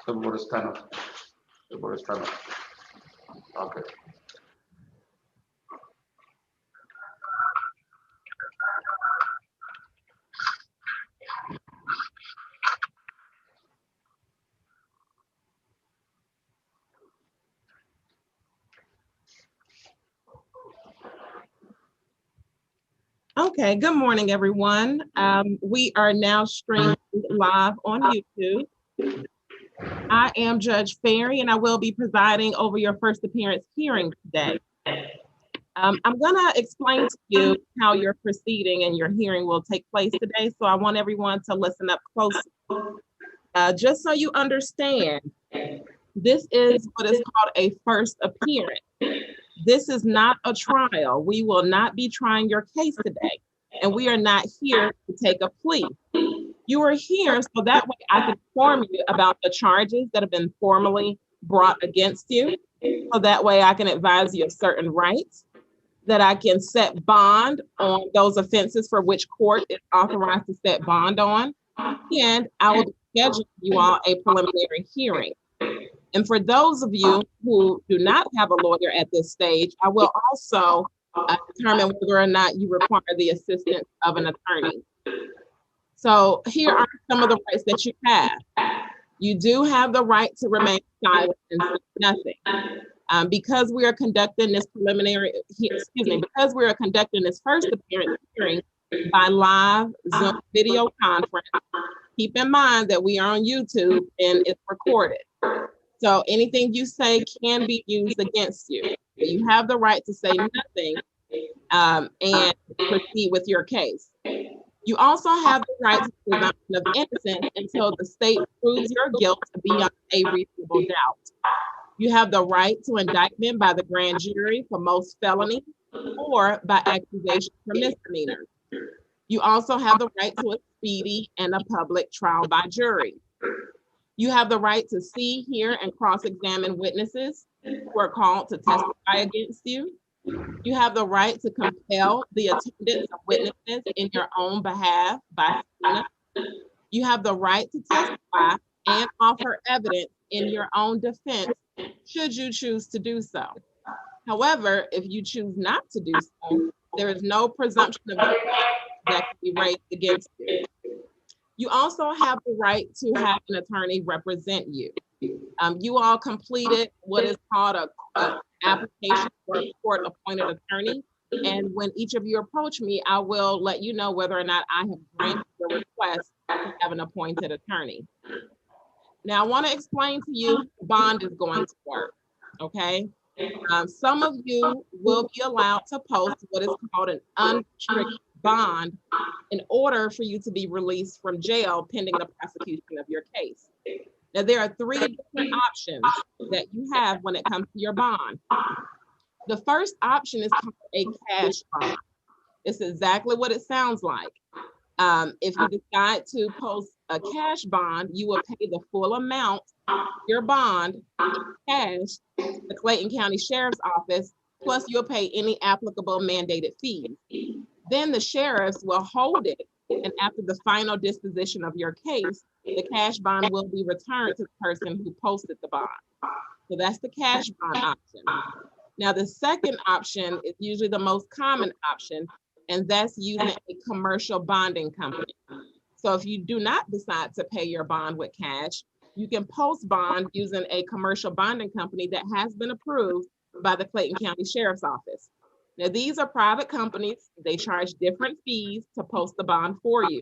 The board is kind of. The board is kind of. Okay. Okay, good morning, everyone. We are now streaming live on YouTube. I am Judge Ferry, and I will be presiding over your first appearance hearing today. I'm going to explain to you how your proceeding and your hearing will take place today, so I want everyone to listen up closely. Just so you understand, this is what is called a first appearance. This is not a trial. We will not be trying your case today, and we are not here to take a plea. You are here so that way I can inform you about the charges that have been formally brought against you, so that way I can advise you of certain rights, that I can set bond on those offenses for which court is authorized to set bond on, and I will schedule you all a preliminary hearing. And for those of you who do not have a lawyer at this stage, I will also determine whether or not you require the assistance of an attorney. So here are some of the rights that you have. You do have the right to remain silent and say nothing. Because we are conducting this because we are conducting this first appearance hearing by live Zoom video conference, keep in mind that we are on YouTube and it's recorded. So anything you say can be used against you. You have the right to say nothing and proceed with your case. You also have the right to presumption of innocence until the state proves your guilt beyond a reasonable doubt. You have the right to indictment by the grand jury for most felonies or by accusation for misdemeanors. You also have the right to a speedy and a public trial by jury. You have the right to see, hear, and cross-examine witnesses who are called to testify against you. You have the right to compel the attendance of witnesses in your own behalf by subpoena. You have the right to testify and offer evidence in your own defense should you choose to do so. However, if you choose not to do so, there is no presumption of guilt that can be raised against you. You also have the right to have an attorney represent you. You all completed what is called an application for a court-appointed attorney. And when each of you approach me, I will let you know whether or not I have granted your request to have an appointed attorney. Now, I want to explain to you how bond is going to work, okay? Some of you will be allowed to post what is called an unrestricted bond in order for you to be released from jail pending the prosecution of your case. Now, there are three different options that you have when it comes to your bond. The first option is called a cash bond. It's exactly what it sounds like. If you decide to post a cash bond, you will pay the full amount, your bond, in cash, to the Clayton County Sheriff's Office, plus you'll pay any applicable mandated fees. Then the sheriffs will hold it, and after the final disposition of your case, the cash bond will be returned to the person who posted the bond. So that's the cash bond option. Now, the second option is usually the most common option, and that's using a commercial bonding company. So if you do not decide to pay your bond with cash, you can post bond using a commercial bonding company that has been approved by the Clayton County Sheriff's Office. Now, these are private companies. They charge different fees to post the bond for you.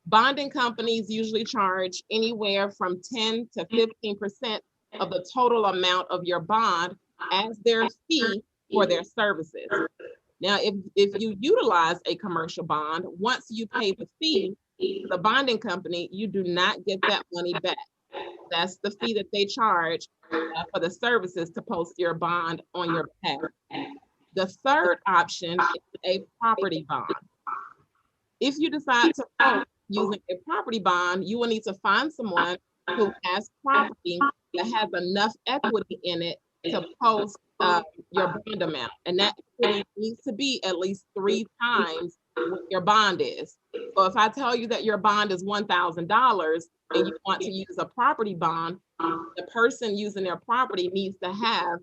Bonding companies usually charge anywhere from 10 to 15% of the total amount of your bond as their fee for their services. Now, if you utilize a commercial bond, once you pay the fee to the bonding company, you do not get that money back. That's the fee that they charge for the services to post your bond on your behalf. The third option is a property bond. If you decide to post using a property bond, you will need to find someone who has property that has enough equity in it to post your bond amount. And that equity needs to be at least 3 times what your bond is. So if I tell you that your bond is $1,000, and you want to use a property bond, the person using their property needs to have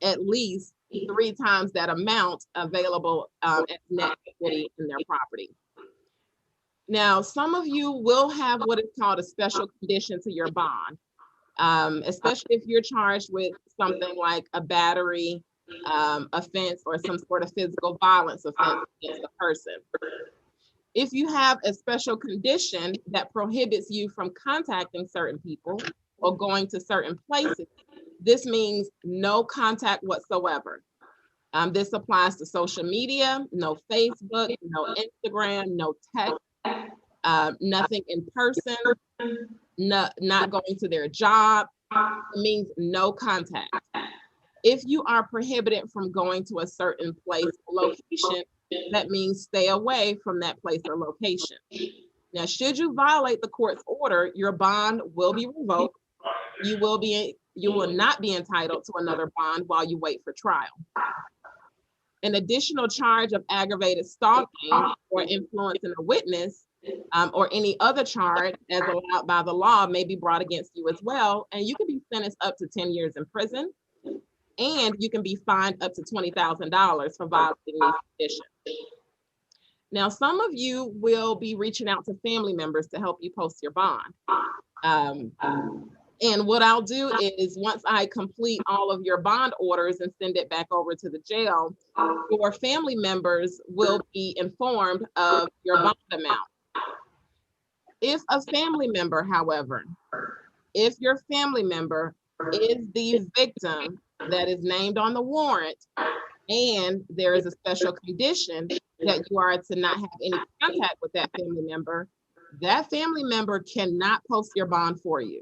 at least 3 times that amount available as net equity in their property. Now, some of you will have what is called a special condition to your bond, especially if you're charged with something like a battery offense or some sort of physical violence offense against the person. If you have a special condition that prohibits you from contacting certain people or going to certain places, this means no contact whatsoever. This applies to social media, no Facebook, no Instagram, no text, nothing in person, not going to their job. It means no contact. If you are prohibited from going to a certain place or location, that means stay away from that place or location. Now, should you violate the court's order, your bond will be revoked. You will not be entitled to another bond while you wait for trial. An additional charge of aggravated stalking or influencing a witness or any other charge as allowed by the law may be brought against you as well, and you can be sentenced up to 10 years in prison, and you can be fined up to $20,000 for violating these conditions. Now, some of you will be reaching out to family members to help you post your bond. And what I'll do is once I complete all of your bond orders and send it back over to the jail, your family members will be informed of your bond amount. If a family member, however, if your family member is the victim that is named on the warrant and there is a special condition that you are to not have any contact with that family member cannot post your bond for you.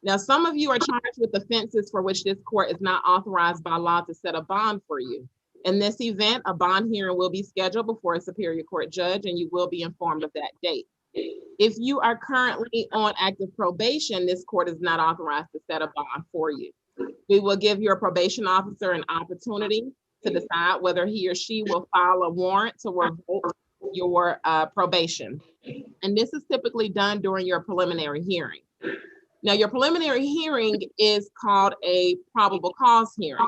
Now, some of you are charged with offenses for which this court is not authorized by law to set a bond for you. In this event, a bond hearing will be scheduled before a Superior Court judge, and you will be informed of that date. If you are currently on active probation, this court is not authorized to set a bond for you. We will give your probation officer an opportunity to decide whether he or she will file a warrant to revoke your probation. And this is typically done during your preliminary hearing. Now, your preliminary hearing is called a probable cause hearing.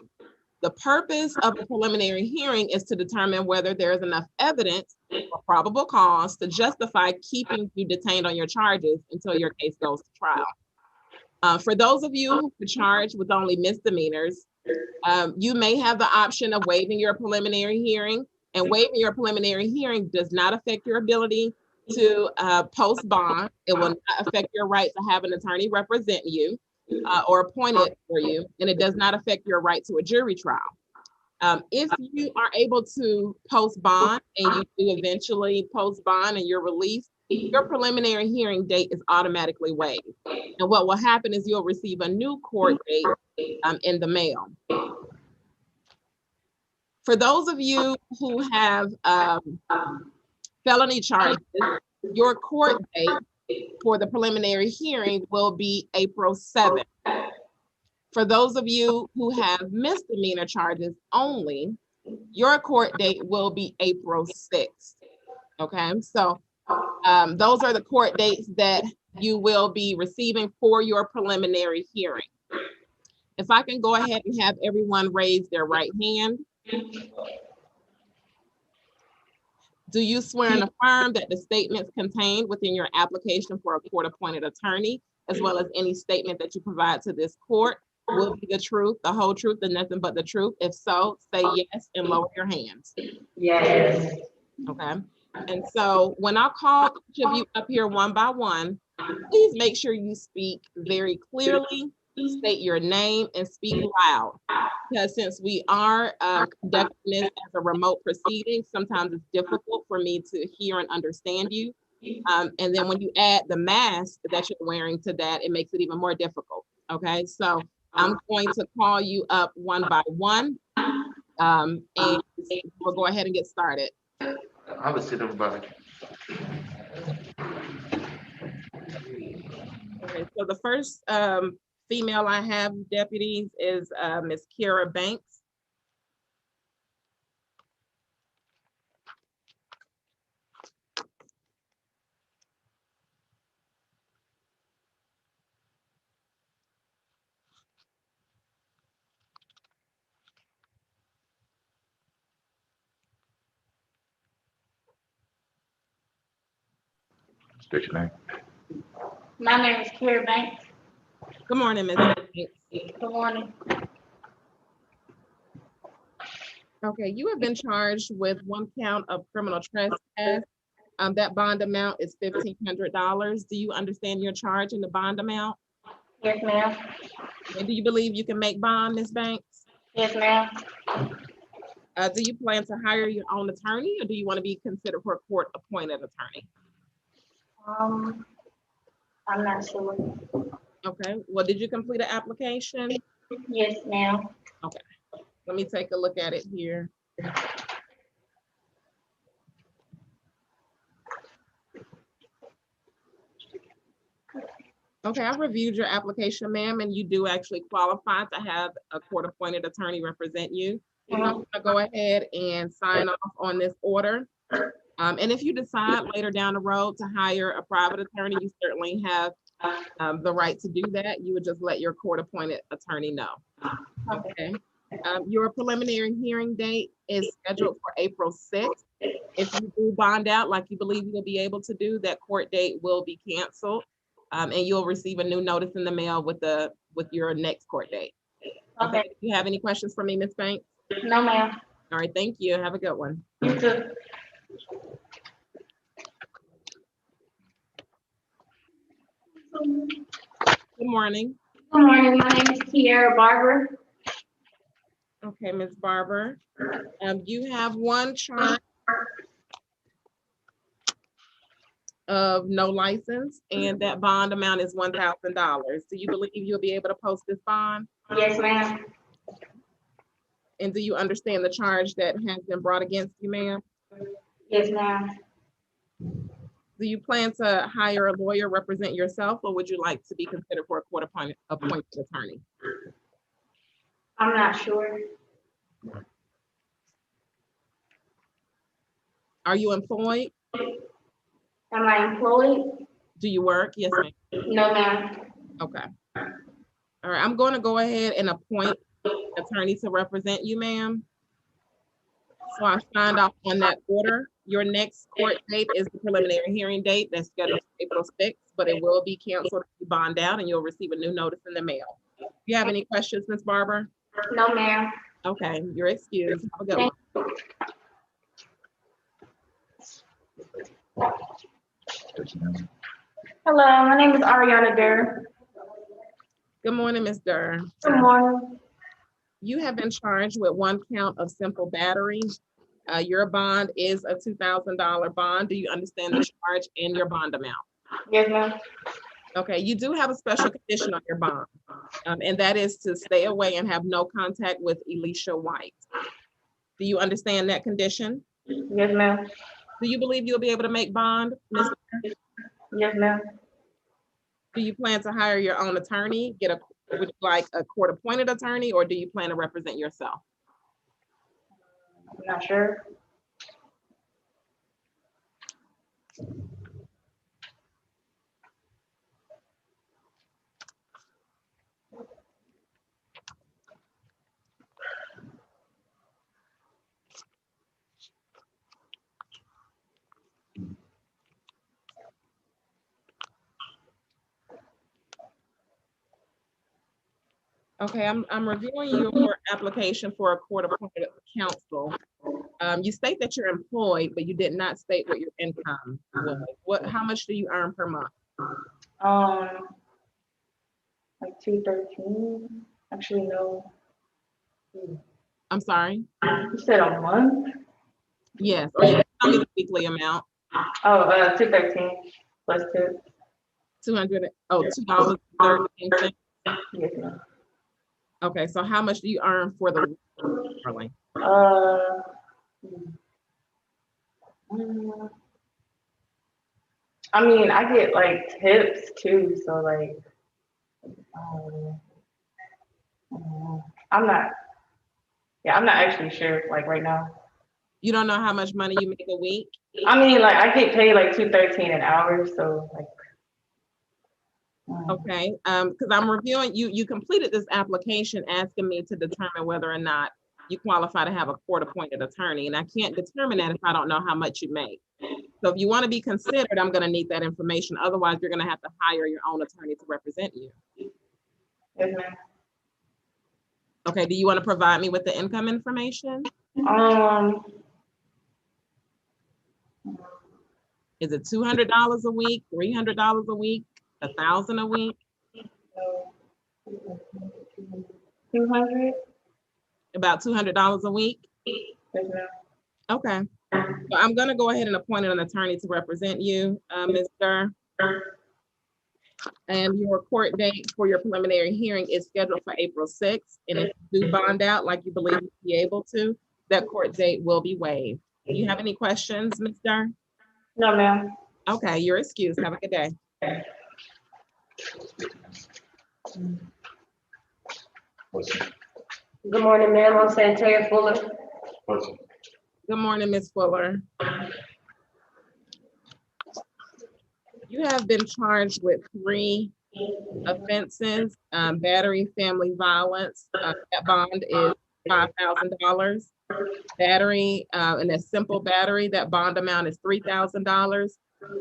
The purpose of a preliminary hearing is to determine whether there is enough evidence or probable cause to justify keeping you detained on your charges until your case goes to trial. For those of you who are charged with only misdemeanors, you may have the option of waiving your preliminary hearing, and waiving your preliminary hearing does not affect your ability to post bond. It will not affect your right to have an attorney represent you or appointed for you, and it does not affect your right to a jury trial. If you are able to post bond and you do eventually post bond and you're released, your preliminary hearing date is automatically waived. And what will happen is you'll receive a new court date in the mail. For those of you who have felony charges, your court date for the preliminary hearing will be April 7th. For those of you who have misdemeanor charges only, your court date will be April 6th. Okay, so those are the court dates that you will be receiving for your preliminary hearing. If I can go ahead and have everyone raise their right hand. Do you swear and affirm that the statements contained within your application for a court-appointed attorney, as well as any statement that you provide to this court, will be the truth, the whole truth, and nothing but the truth? If so, say yes and lower your hands. Yes. Okay. And so when I call each of you up here one by one, please make sure you speak very clearly, state your name, and speak loud. Because since we are conducting this as a remote proceeding, sometimes it's difficult for me to hear and understand you. And then when you add the mask that you're wearing to that, it makes it even more difficult. Okay, so I'm going to call you up one by one, and we'll go ahead and get started. I would sit everybody. Okay, so the first female I have, deputies, is Ms. Kira Banks. State your name. My name is Carrie Banks. Good morning, Ms. Banks. Good morning. Okay, you have been charged with one count of criminal trespass. That bond amount is $1,500. Do you understand your charge and the bond amount? Yes, ma'am. And do you believe you can make bond, Ms. Banks? Yes, ma'am. Do you plan to hire your own attorney, or do you want to be considered for a court-appointed attorney? I'm not sure. Okay, well, did you complete an application? Yes, ma'am. Okay, let me take a look at it here. Okay, I've reviewed your application, ma'am, and you do actually qualify to have a court-appointed attorney represent you. So I'm gonna go ahead and sign off on this order. And if you decide later down the road to hire a private attorney, you certainly have the right to do that. You would just let your court-appointed attorney know. Okay. Your preliminary hearing date is scheduled for April 6th. If you do bond out like you believe you'll be able to do, that court date will be canceled. And you'll receive a new notice in the mail with your next court date. Okay. Do you have any questions for me, Ms. Banks? No, ma'am. All right, thank you. Have a good one. You too. Good morning. Good morning. My name is Kiara Barber. Okay, Ms. Barber. You have one charge of no license, and that bond amount is $1,000. Do you believe you'll be able to post this bond? Yes, ma'am. And do you understand the charge that has been brought against you, ma'am? Yes, ma'am. Do you plan to hire a lawyer, represent yourself, or would you like to be considered for a court-appointed attorney? I'm not sure. Are you employed? Am I employed? Do you work? Yes, ma'am. No, ma'am. Okay. All right, I'm going to go ahead and appoint an attorney to represent you, ma'am. So I signed off on that order. Your next court date is the preliminary hearing date that's scheduled for April 6th, but it will be canceled if you bond out, and you'll receive a new notice in the mail. Do you have any questions, Ms. Barber? No, ma'am. Okay, you're excused. Have a good one. State your name. Hello, my name is Ariana Durr. Good morning, Ms. Durr. Good morning. You have been charged with one count of simple battery. Your bond is a $2,000 bond. Do you understand the charge and your bond amount? Yes, ma'am. Okay, you do have a special condition on your bond, and that is to stay away and have no contact with Alicia White. Do you understand that condition? Yes, ma'am. Do you believe you'll be able to make bond, Ms. Durr? Yes, ma'am. Do you plan to hire your own attorney, would you like a court-appointed attorney, or do you plan to represent yourself? I'm not sure. Okay, I'm reviewing your application for a court-appointed counsel. You state that you're employed, but you did not state what your income was. How much do you earn per month? Like 213. Actually, no. I'm sorry? You said a month? Yes, or you can tell me the weekly amount. Oh, 213 plus two. $2.13. Yes, ma'am. Okay, so how much do you earn for the week, Marlene? I mean, I get like tips too, so like, I'm not actually sure like right now. You don't know how much money you make a week? I mean, like I get paid like $213 an hour, so like. Okay, because I'm reviewing, you completed this application asking me to determine whether or not you qualify to have a court-appointed attorney, and I can't determine that if I don't know how much you make. So if you want to be considered, I'm going to need that information. Otherwise, you're going to have to hire your own attorney to represent you. Yes, ma'am. Okay, do you want to provide me with the income information? Is it $200 a week, $300 a week, $1,000 a week? 200. About $200 a week? Yes, ma'am. Okay. So I'm going to go ahead and appoint an attorney to represent you, Mr. And your court date for your preliminary hearing is scheduled for April 6th. And if you do bond out like you believe you'll be able to, that court date will be waived. Do you have any questions, Mr.? No, ma'am. Okay, you're excused. Have a good day. Good morning, ma'am. I'm Santeria Fuller. Good morning, Ms. Fuller. You have been charged with 3 offenses, battery, family violence. That bond is $5,000. Battery, and a simple battery, that bond amount is $3,000.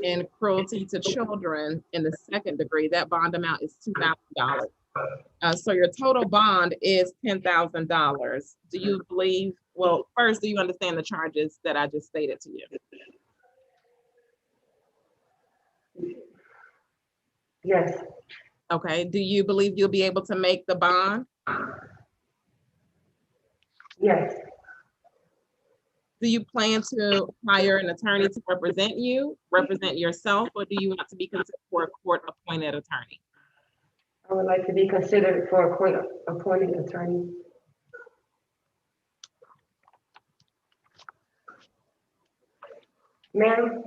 And cruelty to children in the 2nd degree, that bond amount is $2,000. So your total bond is $10,000. Do you believe, well, first, do you understand the charges that I just stated to you? Yes, Okay, do you believe you'll be able to make the bond? yes, Do you plan to hire an attorney to represent you, represent yourself, or do you want to be considered for a court-appointed attorney? I would like to be considered for a court-appointed attorney. Ma'am,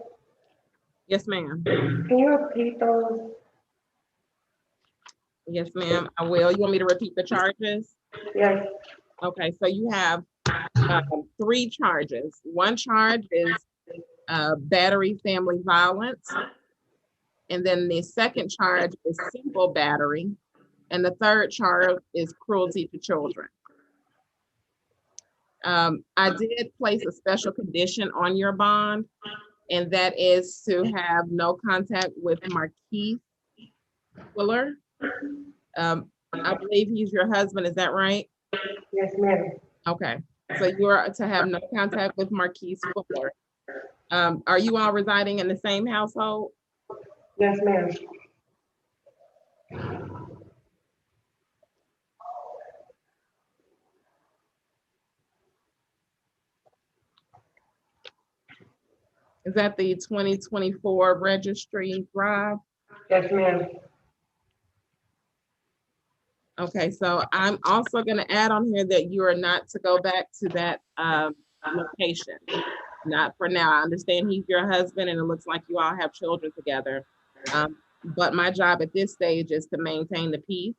Yes, ma'am. can you repeat those? Yes, ma'am, I will. You want me to repeat the charges? Yes, Okay, so you have 3 charges. One charge is battery, family violence. And then the second charge is simple battery. And the third charge is cruelty to children. I did place a special condition on your bond, and that is to have no contact with Marquise Fuller. I believe he's your husband, is that right? yes, ma'am. Okay, so you are to have no contact with Marquise Fuller. Are you all residing in the same household? Yes, ma'am. Is that the 2024 Registry Drive? Yes, ma'am. Okay, so I'm also going to add on here that you are not to go back to that location. Not for now. I understand he's your husband and it looks like you all have children together. But my job at this stage is to maintain the peace.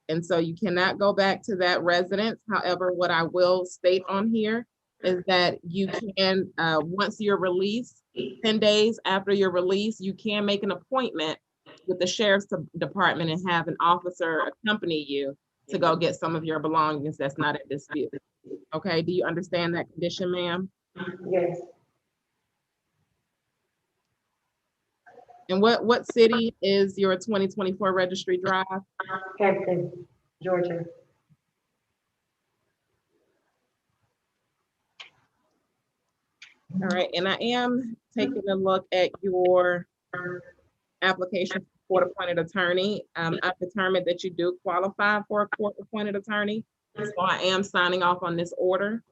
And so you cannot go back to that residence. However, what I will state on here is that you can, once you're released, 10 days after your release, you can make an appointment with the sheriff's department and have an officer accompany you to go get some of your belongings that's not at dispute. Okay, do you understand that condition, ma'am? Yes, And what city is your 2024 Registry Drive? Hampton, Georgia. All right, and I am taking a look at your application for court-appointed attorney. I've determined that you do qualify for a court-appointed attorney. So I am signing off on this order.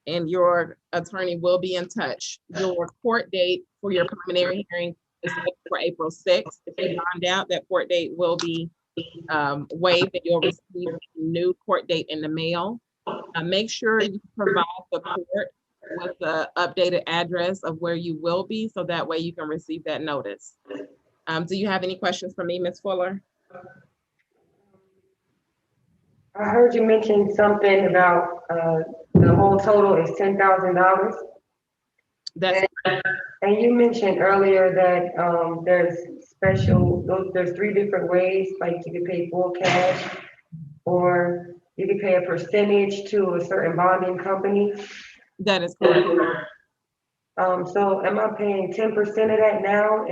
And your attorney will be in touch. Your court date for your preliminary hearing is set for April 6th. If you bond out, that court date will be waived and you'll receive a new court date in the mail. Make sure you provide the court with the updated address of where you will be, so that way you can receive that notice. Do you have any questions for me, Ms. Fuller? I heard you mention something about the whole total is $10,000. That's And you mentioned earlier that there's 3 different ways, like you can pay full cash or you can pay a percentage to a certain bonding company. that is correct. So am I paying 10% of that now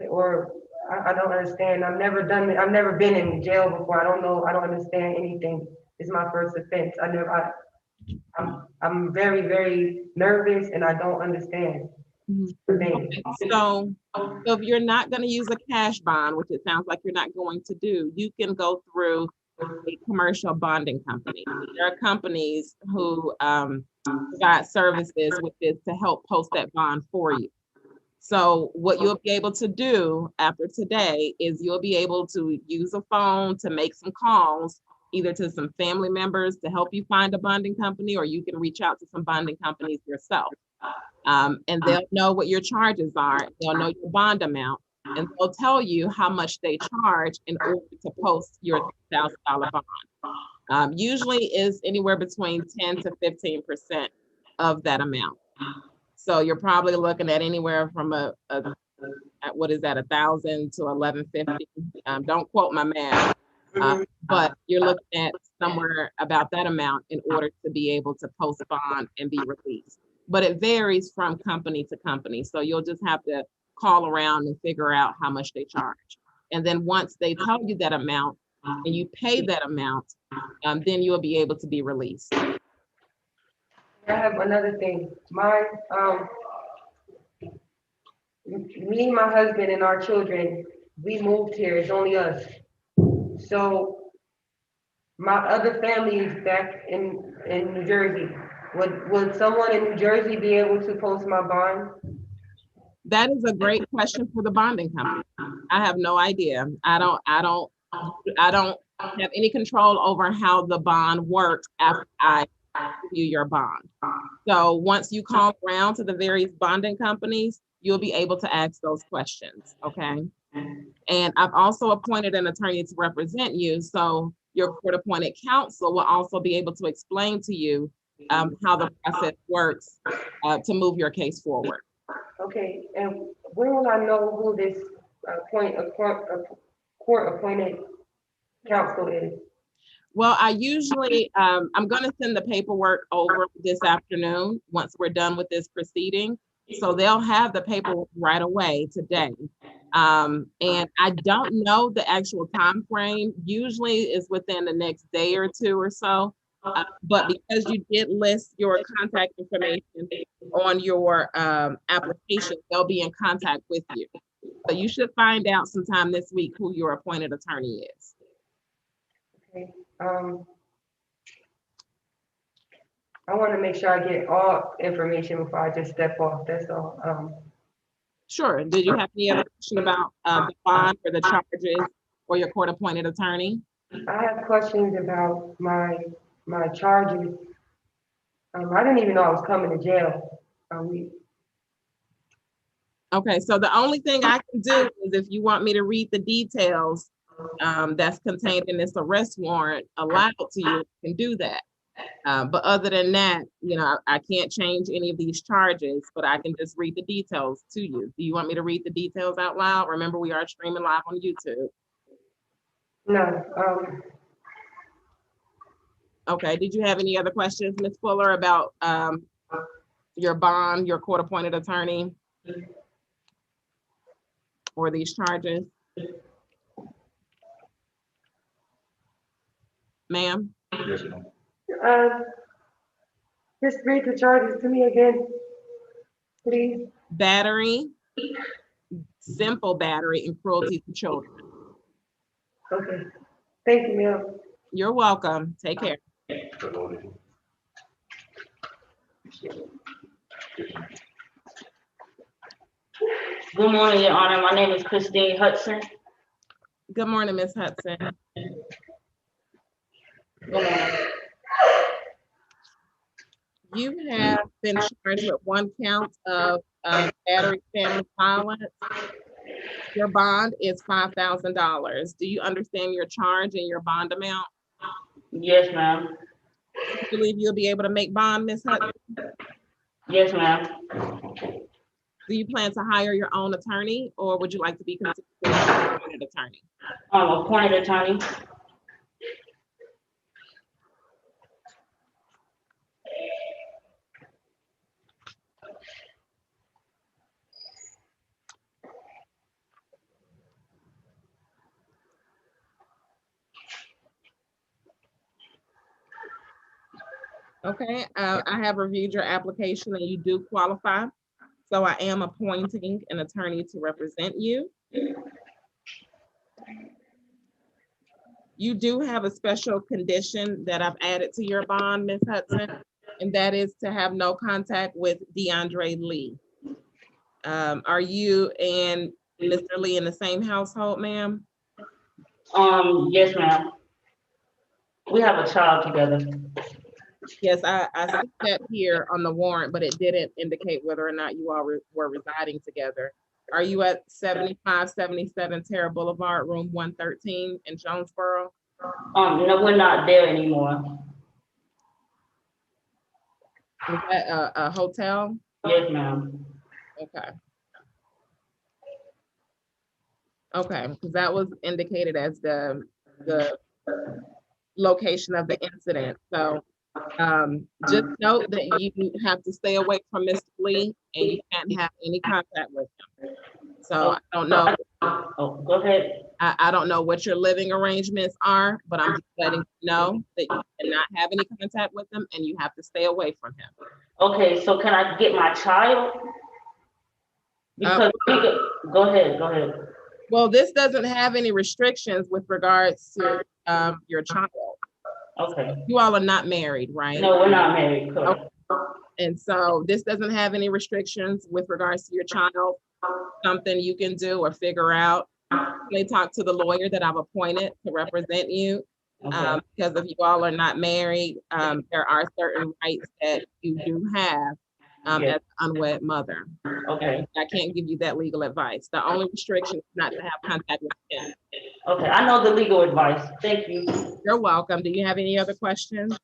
or I don't understand. I've never done it. I've never been in jail before. I don't know. I don't understand anything. It's my first offense. I'm very, very nervous and I don't understand Mhm. the thing. So if you're not going to use a cash bond, which it sounds like you're not going to do, you can go through a commercial bonding company. There are companies who provide services with this to help post that bond for you. So what you'll be able to do after today is you'll be able to use a phone to make some calls, either to some family members to help you find a bonding company, or you can reach out to some bonding companies yourself. And they'll know what your charges are. They'll know your bond amount, and they'll tell you how much they charge in order to post your $1,000 bond. Usually is anywhere between 10 to 15% of that amount. So you're probably looking at anywhere from what is that, 1,000 to 1,150. Don't quote my math, but you're looking at somewhere about that amount in order to be able to post bond and be released. But it varies from company to company. So you'll just have to call around and figure out how much they charge. And then once they tell you that amount and you pay that amount, then you'll be able to be released. I have another thing. Me, my husband, and our children, we moved here. It's only us. So my other family is back in New Jersey. Would someone in New Jersey be able to post my bond? That is a great question for the bonding company. I have no idea. I don't have any control over how the bond works after I give you your bond. So once you call around to the various bonding companies, you'll be able to ask those questions, okay? And I've also appointed an attorney to represent you, so your court-appointed counsel will also be able to explain to you how the process works to move your case forward. Okay, and when will I know who this court-appointed counsel is? Well, I usually, I'm going to send the paperwork over this afternoon once we're done with this proceeding. So they'll have the paperwork right away today. And I don't know the actual time frame. Usually is within the next day or two or so. But because you did list your contact information on your application, they'll be in contact with you. So you should find out sometime this week who your appointed attorney is. Okay. I want to make sure I get all information before I just step off. That's all. Sure. Did you have any other question about the bond or the charges or your court-appointed attorney? I have questions about my charges. I didn't even know I was coming to jail. Okay, so the only thing I can do is if you want me to read the details that's contained in this arrest warrant allowed to you, you can do that. But other than that, you know, I can't change any of these charges, but I can just read the details to you. Do you want me to read the details out loud? Remember, we are streaming live on YouTube. No. Okay, did you have any other questions, Ms. Fuller, about your bond, your court-appointed attorney, or these charges? Ma'am? Yes, ma'am. Just read the charges to me again, please. Battery, simple battery, and cruelty to children. Okay. Thank you, ma'am. You're welcome. Take care. Good morning, Your Honor. My name is Christine Hudson. Good morning, Ms. Hudson. Good morning. You have been charged with one count of battery family violence. Your bond is $5,000. Do you understand your charge and your bond amount? Yes, ma'am. Do you believe you'll be able to make bond, Ms. Hudson? Yes, ma'am. Do you plan to hire your own attorney, or would you like to be considered an appointed attorney? Appointed attorney. Okay, I have reviewed your application and you do qualify. So I am appointing an attorney to represent you. You do have a special condition that I've added to your bond, Ms. Hudson, and that is to have no contact with DeAndre Lee. Are you and Mr. Lee in the same household, ma'am? Yes, ma'am. We have a child together. Yes, I see that here on the warrant, but it didn't indicate whether or not you all were residing together. Are you at 7577 Terra Boulevard, room 113 in Jonesboro? No, we're not there anymore. Is that a hotel? Yes, ma'am. Okay. Okay, because that was indicated as the location of the incident. So just note that you have to stay away from Mr. Lee and you can't have any contact with him. So I don't know. Oh, go ahead. I don't know what your living arrangements are, but I'm just letting you know that you cannot have any contact with him and you have to stay away from him. Okay, so can I get my child? Because go ahead. Well, this doesn't have any restrictions with regards to your child. Okay. You all are not married, right? No, we're not married. Correct. And so this doesn't have any restrictions with regards to your child. Something you can do or figure out. They talk to the lawyer that I've appointed to represent you. Okay. Because if you all are not married, there are certain rights that you do have Yes. as an unwed mother. Okay. I can't give you that legal advice. The only restriction is not to have contact with him. Okay, I know the legal advice. Thank you. You're welcome. Do you have any other questions?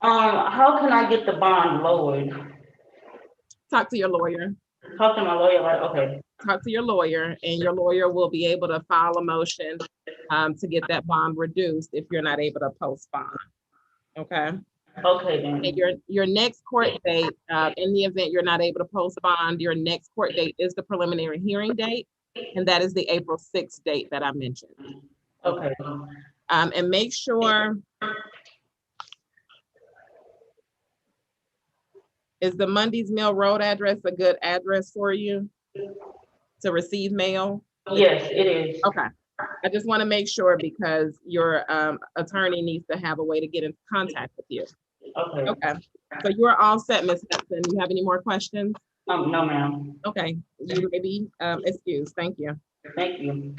How can I get the bond lowered? Talk to your lawyer. Talk to my lawyer, right? Okay. Talk to your lawyer, and your lawyer will be able to file a motion to get that bond reduced if you're not able to post bond. Okay. Okay, then. And your next court date, in the event you're not able to post bond, your next court date is the preliminary hearing date, and that is the April 6th date that I mentioned. Okay. And make sure, is the Mundy's Mill Road address a good address for you to receive mail? Yes, it is. Okay. I just want to make sure because your attorney needs to have a way to get in contact with you. Okay. Okay. So you're all set, Ms. Hudson. You have any more questions? No, ma'am. Okay. You may be excused. Thank you. Thank you.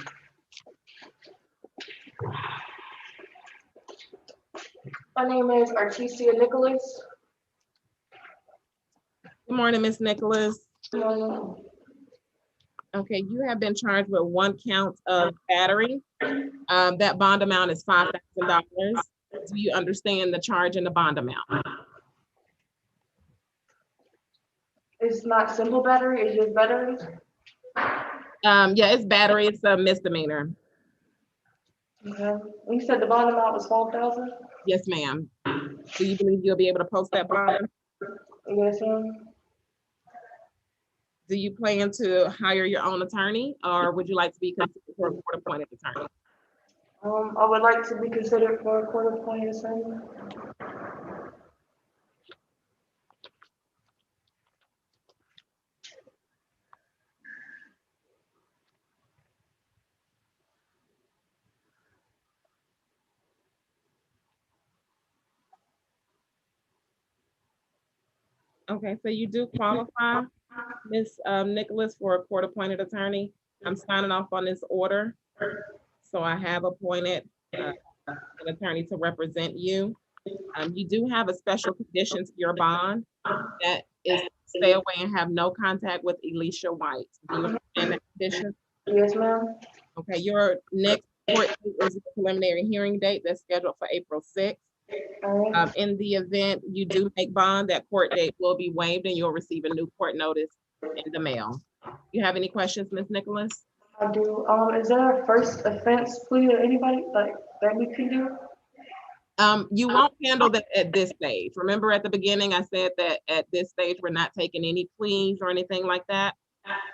My name is Artesia Nicholas. Good morning, Ms. Nicholas. Okay, you have been charged with 1 count of battery. That bond amount is $5,000. Do you understand the charge and the bond amount? It's not simple battery, it's just battery. Yeah, it's battery. It's a misdemeanor. Okay. You said the bond amount was 12,000? Yes, ma'am. Do you believe you'll be able to post that bond? Yes, ma'am. Do you plan to hire your own attorney, or would you like to be considered for a court-appointed attorney? I would like to be considered for a court-appointed attorney. Okay, so you do qualify, Ms. Nicholas, for a court-appointed attorney. I'm signing off on this order. So I have appointed an attorney to represent you. You do have a special condition to your bond that is stay away and have no contact with Alicia White. Do you understand that condition? Yes, ma'am. Okay, your next court date is the preliminary hearing date that's scheduled for April 6th. All right. In the event you do make bond, that court date will be waived and you'll receive a new court notice in the mail. You have any questions, Ms. Nicholas? I do. Is there a first offense plea or anybody like that we could do? You won't handle that at this stage. Remember at the beginning, I said that at this stage, we're not taking any pleas or anything like that.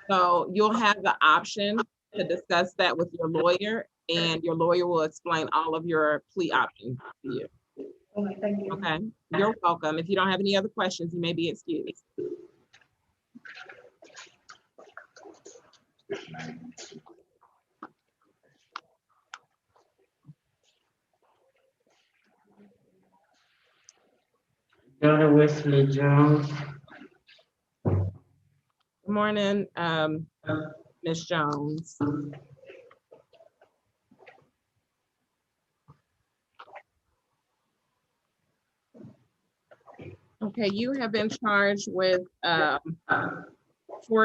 So you'll have the option to discuss that with your lawyer, and your lawyer will explain all of your plea options to you. Okay, thank you. Okay, you're welcome. If you don't have any other questions, you may be excused. Donna Wesley Jones. Good morning, Ms. Jones. Okay, you have been charged with 4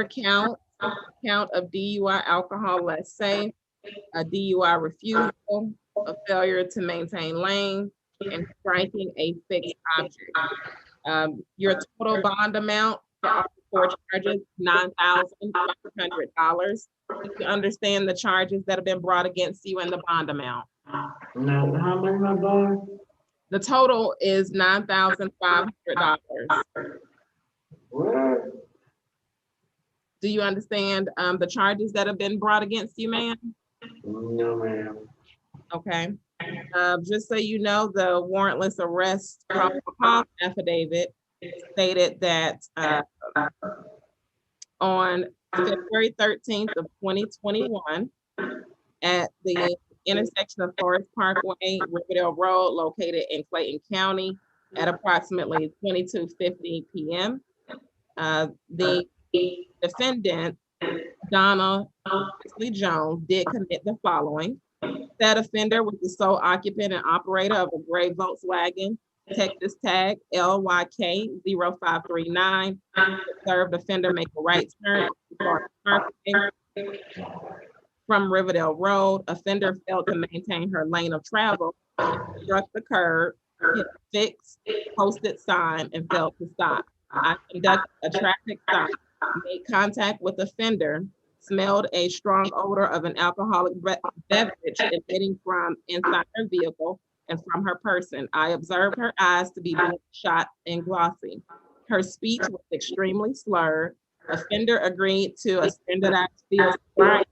counts, count of DUI alcohol less safe, a DUI refusal, a failure to maintain lane, and striking a fixed object. Your total bond amount for all 4 charges, $9,500. You understand the charges that have been brought against you and the bond amount. Now, how much my bond? The total is $9,500. What? Do you understand the charges that have been brought against you, ma'am? No, ma'am. Okay. Just so you know, the warrantless arrest probable cause affidavit stated that on February 13th of 2021 at the intersection of Forest Parkway, Riverdale Road, located in Clayton County at approximately 22:50 p.m. The defendant, Donna Wesley Jones, did commit the following. That offender was the sole occupant and operator of a gray Volkswagen, Texas tag LYK 0539. Observed offender make a right turn from Riverdale Road. Offender failed to maintain her lane of travel, struck the curb, hit a fixed posted sign, and failed to stop. I conducted a traffic stop, made contact with offender, smelled a strong odor of an alcoholic beverage emitting from inside her vehicle and from her person. I observed her eyes to be bloodshot and glossy. Her speech was extremely slurred. Offender agreed to a standardized field sobriety.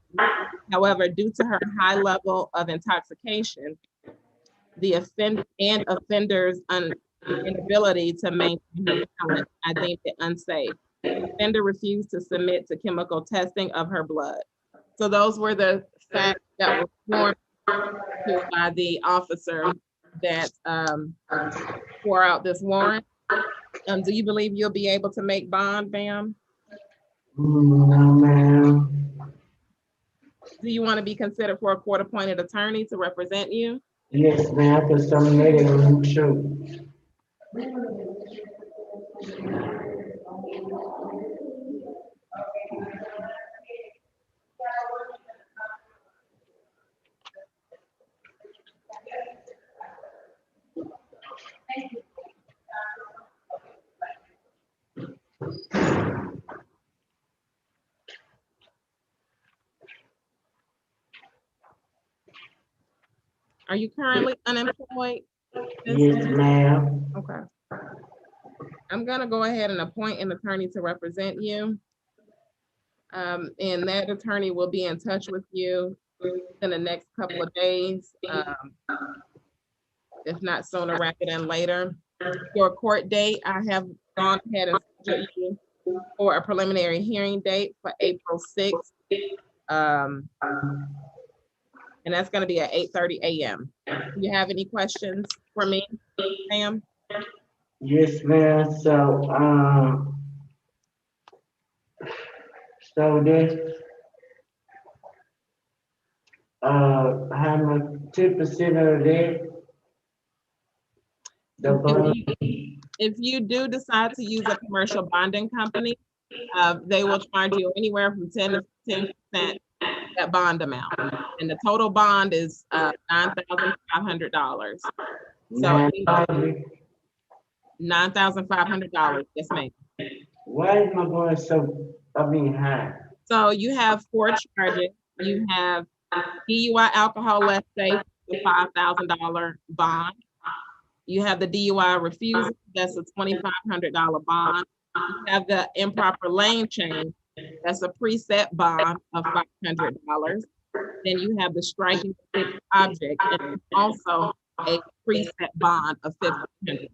However, due to her high level of intoxication, the offender's inability to maintain her balance, I deemed it unsafe. The offender refused to submit to chemical testing of her blood. So those were the facts that were sworn to by the officer that swore out this warrant. Do you believe you'll be able to make bond, ma'am? No, ma'am. Do you want to be considered for a court-appointed attorney to represent you? Yes, ma'am, because some nigga won't shoot. Are you currently unemployed? Yes, ma'am. Okay. I'm gonna go ahead and appoint an attorney to represent you. And that attorney will be in touch with you in the next couple of days. If not sooner, rather than later. Your court date, I have gone ahead and scheduled you for a preliminary hearing date for April 6th. And that's gonna be at 8:30 a.m. Do you have any questions for me, ma'am? Yes, ma'am. So this, how much 2% of that? The bond? If you do decide to use a commercial bonding company, they will charge you anywhere from 10 to 15% that bond amount. And the total bond is $9,500. So $9,500, yes, ma'am. Why is my bond so, high? So you have 4 charges. You have DUI alcohol less safe, the $5,000 bond. You have the DUI refusal, that's a $2,500 bond. You have the improper lane change, that's a preset bond of $500. Then you have the striking fixed object, and also a preset bond of $1,500.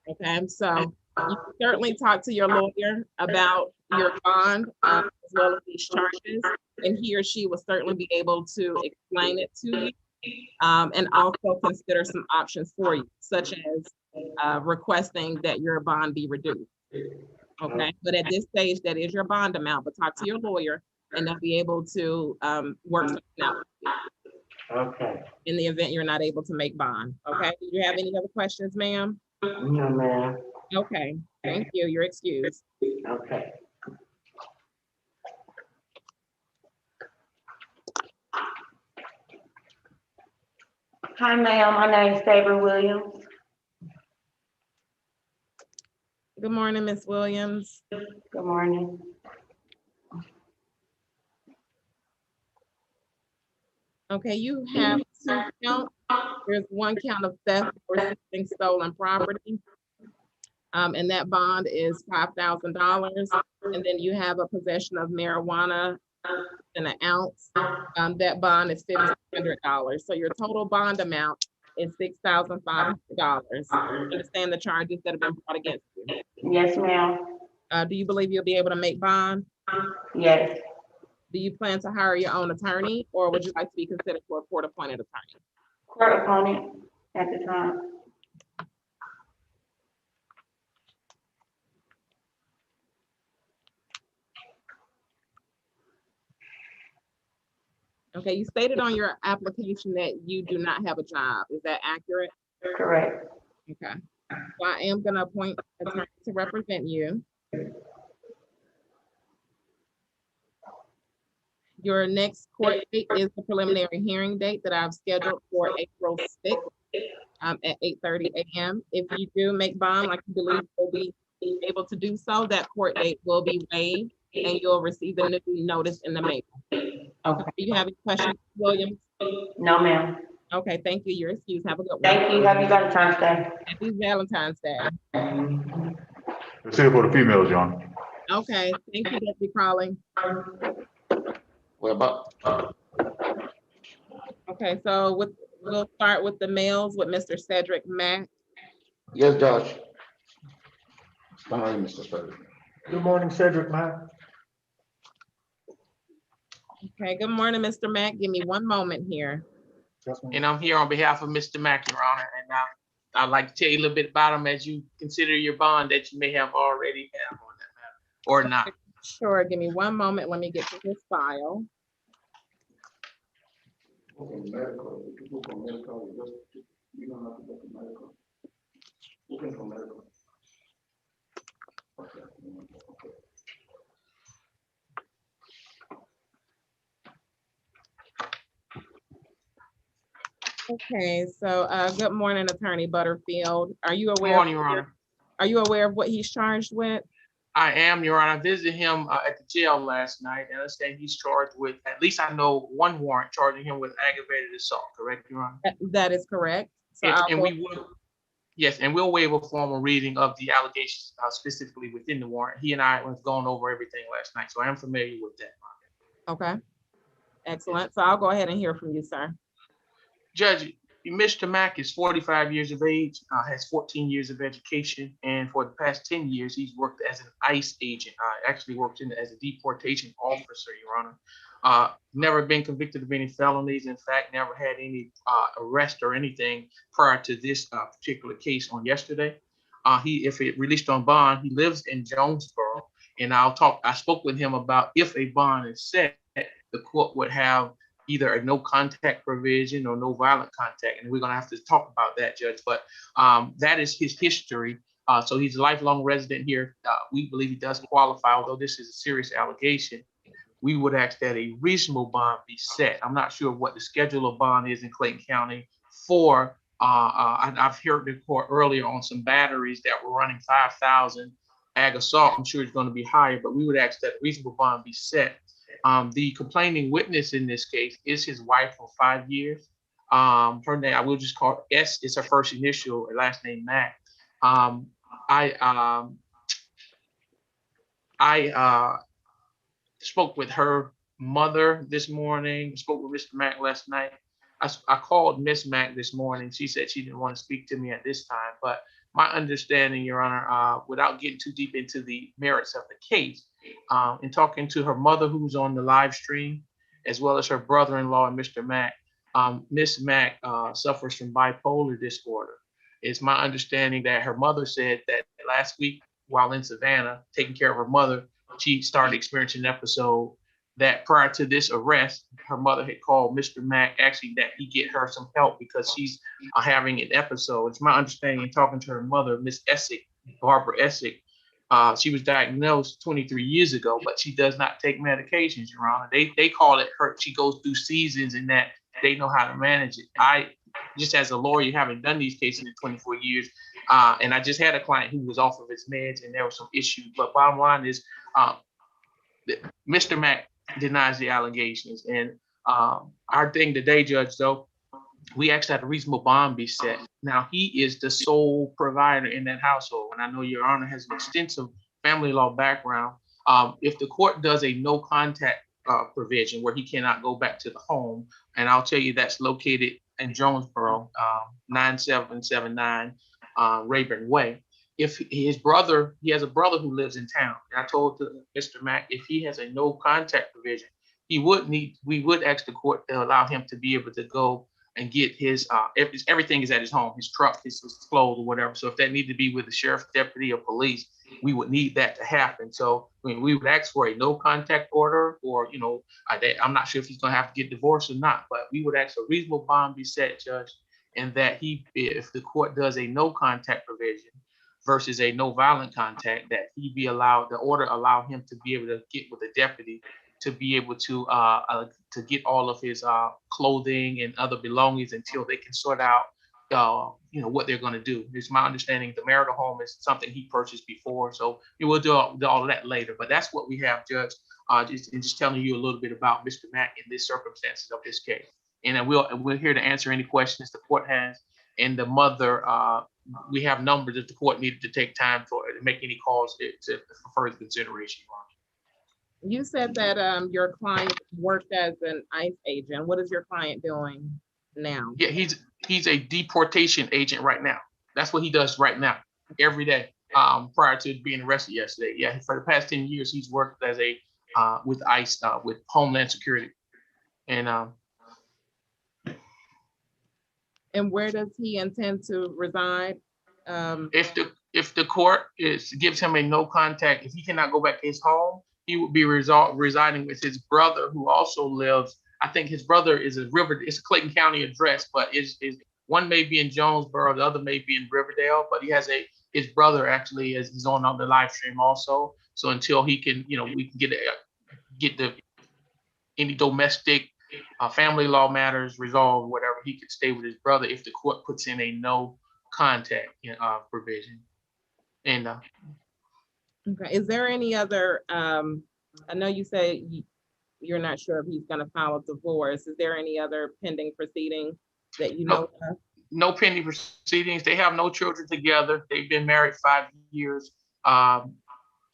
Okay, so you can certainly talk to your lawyer about your bond as well as these charges, and he or she will certainly be able to explain it to you and also consider some options for you, such as requesting that your bond be reduced. Okay, but at this stage, that is your bond amount, but talk to your lawyer and they'll be able to work something out Okay. in the event you're not able to make bond. Okay, do you have any other questions, ma'am? No, ma'am. Okay, thank you. You're excused. Okay. Hi, ma'am, my name is Saber Williams. Good morning, Ms. Williams. Good morning. Okay, you have 2 counts. There's 1 count of theft or something stolen property. And that bond is $5,000. And then you have a possession of marijuana in an ounce. That bond is $1,500. So your total bond amount is $6,500. Understand the charges that have been brought against you. Yes, ma'am. Do you believe you'll be able to make bond? Yes, Do you plan to hire your own attorney, or would you like to be considered for a court-appointed attorney? court opponent at the time. Okay, you stated on your application that you do not have a job. Is that accurate? Correct. Okay. So I am gonna appoint an attorney to represent you. Your next court date is the preliminary hearing date that I've scheduled for April 6th at 8:30 a.m. If you do make bond, like you believe you'll be able to do so, that court date will be waived and you'll receive the new notice in the mail. Okay, do you have any questions, Williams? No, ma'am. Okay, thank you. You're excused. Have a good one. Thank you. Happy Valentine's Day. Happy Valentine's Day. Let's see it for the females, John. Okay, thank you, Deputy Crawley. What about? Okay, so we'll start with the males with Mr. Cedric Mack. Yes, Judge. Come on, Mr. Cedric. Good morning, Cedric Mack. Okay, good morning, Mr. Mack. Give me one moment here. And I'm here on behalf of Mr. Mack, Your Honor, and I'd like to tell you a little bit about him as you consider your bond that you may have already have on that matter, or not. Sure, give me one moment. Let me get to his file. Okay, so good morning, Attorney Butterfield. Are you Good aware? morning, Your Honor. Are you aware of what he's charged with? I am, Your Honor. I visited him at the jail last night, and I understand he's charged with, at least I know, 1 warrant charging him with aggravated assault, correct, Your Honor? That is correct. So And we will, yes, and we'll waive a formal reading of the allegations specifically within the warrant. He and I have gone over everything last night, so I am familiar with that. Okay, excellent. So I'll go ahead and hear from you, sir. Judge, Mr. Mack is 45 years of age, has 14 years of education, and for the past 10 years, he's worked as an ICE agent. Actually worked as a deportation officer, Your Honor. Never been convicted of any felonies. In fact, never had any arrest or anything prior to this particular case on yesterday. If it released on bond, he lives in Jonesboro, and I spoke with him about if a bond is set, the court would have either a no contact provision or no violent contact. And we're gonna have to talk about that, Judge, but that is his history. So he's a lifelong resident here. We believe he does qualify, although this is a serious allegation. We would ask that a reasonable bond be set. I'm not sure what the schedule of bond is in Clayton County for, I've heard the court earlier on some batteries that were running 5,000 ag assault. I'm sure it's gonna be higher, but we would ask that a reasonable bond be set. The complaining witness in this case is his wife for 5 years. Her name, I will just call her S, is her first initial, her last name Mac. I spoke with her mother this morning, spoke with Mr. Mack last night. I called Miss Mack this morning. She said she didn't want to speak to me at this time, but my understanding, Your Honor, without getting too deep into the merits of the case, in talking to her mother who's on the live stream, as well as her brother-in-law and Mr. Mack, Miss Mack suffers from bipolar disorder. It's my understanding that her mother said that last week while in Savannah, taking care of her mother, she started experiencing an episode that prior to this arrest, her mother had called Mr. Mack actually that he get her some help because she's having an episode. It's my understanding, talking to her mother, Miss Essick, Barbara Essick, she was diagnosed 23 years ago, but she does not take medications, Your Honor. They call it her, she goes through seasons and that they know how to manage it. I, just as a lawyer, having done these cases in 24 years, and I just had a client who was off of his meds and there were some issues, but bottom line is Mr. Mack denies the allegations. And our thing today, Judge, though, we actually had a reasonable bond be set. Now, he is the sole provider in that household. And I know Your Honor has an extensive family law background. If the court does a no contact provision where he cannot go back to the home, and I'll tell you that's located in Jonesboro, 9779 Rayburn Way. If his brother, he has a brother who lives in town. And I told Mr. Mack, if he has a no contact provision, we would ask the court to allow him to be able to go and get his, everything is at his home, his truck, his clothes or whatever. So if that needed to be with the sheriff's deputy or police, we would need that to happen. So we would ask for a no contact order, or, you know, I'm not sure if he's gonna have to get divorced or not, but we would ask a reasonable bond be set, Judge, and that if the court does a no contact provision versus a no violent contact, that he be allowed, the order allow him to be able to get with a deputy to be able to get all of his clothing and other belongings until they can sort out, you know, what they're going to do. It's my understanding the marital home is something he purchased before, so we will do all of that later. But that's what we have, Judge. Just telling you a little bit about Mr. Mack in this circumstances of this case, and we're here to answer any questions the court has. And the mother, we have numbers if the court needed to take time to make any calls for further consideration. You said that your client worked as an ICE agent. What is your client doing now? Yeah, he's a deportation agent right now. That's what he does right now, every day. Prior to being arrested yesterday. Yeah, for the past 10 years, he's worked as a with ICE, with Homeland Security. And where does he intend to reside? If the court gives him a no contact, if he cannot go back to his home, he would be residing with his brother, who also lives. I think his brother is it's a Clayton County address, but is one may be in Jonesboro, the other may be in Riverdale. But he has his brother actually is on the live stream also. So until he can, you know, we can get any domestic family law matters resolved, whatever, he could stay with his brother if the court puts in a no contact provision. And okay, is there any other, I know you say you're not sure if he's gonna file a divorce. Is there any other pending proceedings that you know of? No pending proceedings. They have no children together. They've been married 5 years.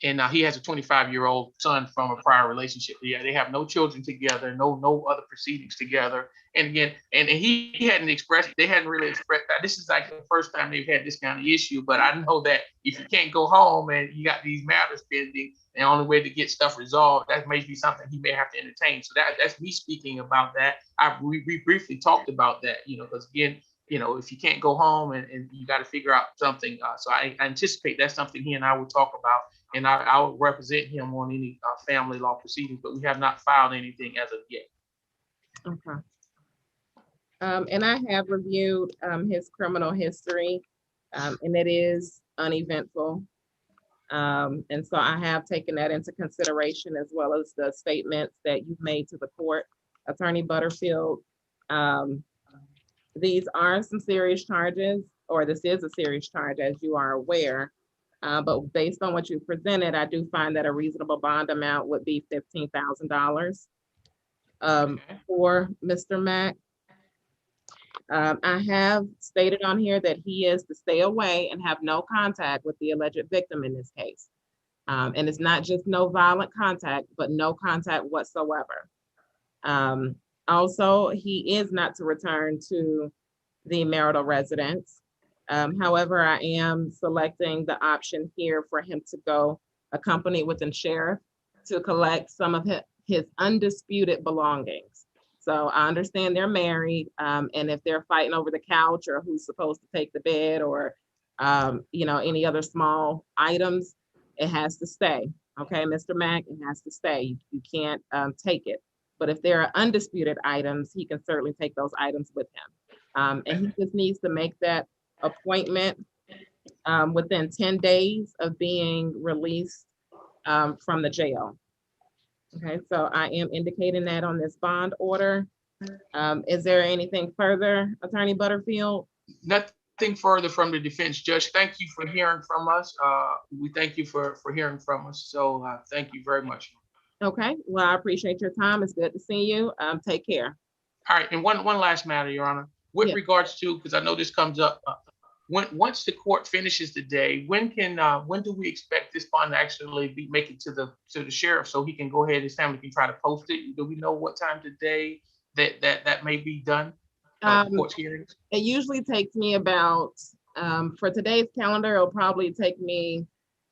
And he has a 25-year-old son from a prior relationship. Yeah, they have no children together, no other proceedings together. And again, and they hadn't really expressed that. This is like the first time they've had this kind of issue. But I know that if you can't go home and you got these matters pending, the only way to get stuff resolved, that may be something he may have to entertain. So that's me speaking about that. We briefly talked about that, you know, because again, you know, if you can't go home and you got to figure out something. So I anticipate that's something he and I will talk about. And I will represent him on any family law proceedings, but we have not filed anything as of yet. Okay. And I have reviewed his criminal history, and it is uneventful. And so I have taken that into consideration, as well as the statements that you've made to the court, Attorney Butterfield. These are some serious charges, or this is a serious charge, as you are aware. But based on what you presented, I do find that a reasonable bond amount would be $15,000 for Mr. Mack. I have stated on here that he is to stay away and have no contact with the alleged victim in this case. And it's not just no violent contact, but no contact whatsoever. Also, he is not to return to the marital residence. However, I am selecting the option here for him to go accompanied with the sheriff to collect some of his undisputed belongings. So I understand they're married, and if they're fighting over the couch or who's supposed to take the bed or, you know, any other small items, it has to stay. Okay, Mr. Mack, it has to stay. You can't take it. But if there are undisputed items, he can certainly take those items with him. And he just needs to make that appointment within 10 days of being released from the jail. Okay, so I am indicating that on this bond order. Is there anything further, Attorney Butterfield? Nothing further from the defense. Judge, thank you for hearing from us. We thank you for hearing from us. So thank you very much. Okay, well, I appreciate your time. It's good to see you. Take care. All right, and one last matter, Your Honor. With Yeah. regards to, because I know this comes up, once the court finishes the day, when do we expect this bond to actually be making to the sheriff so he can go ahead and his family can try to post it? Do we know what time today that may be done? Court hearings? It usually takes me about, for today's calendar, it'll probably take me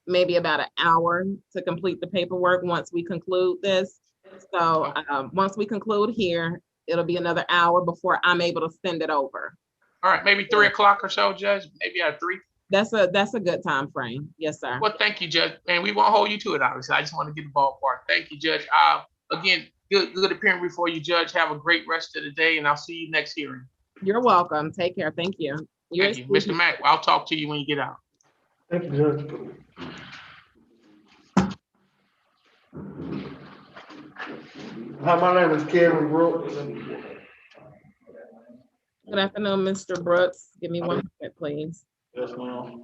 maybe about an hour to complete the paperwork once we conclude this. So once we conclude here, it'll be another hour before I'm able to send it over. All right, maybe 3 o'clock or so, Judge, maybe at 3. That's a good time frame. Yes, sir. Well, thank you, Judge. And we won't hold you to it, obviously. I just want to get the ballpark. Thank you, Judge. Again, good appearing before you, Judge. Have a great rest of the day, and I'll see you next hearing. You're welcome. Take care. Thank you. Thank you. Mr. Mack, I'll talk to you when you get out. Thank you, Judge. Hi, my name is Kevin Brooks. Good afternoon, Mr. Brooks. Give me 1 minute, please. Yes, ma'am.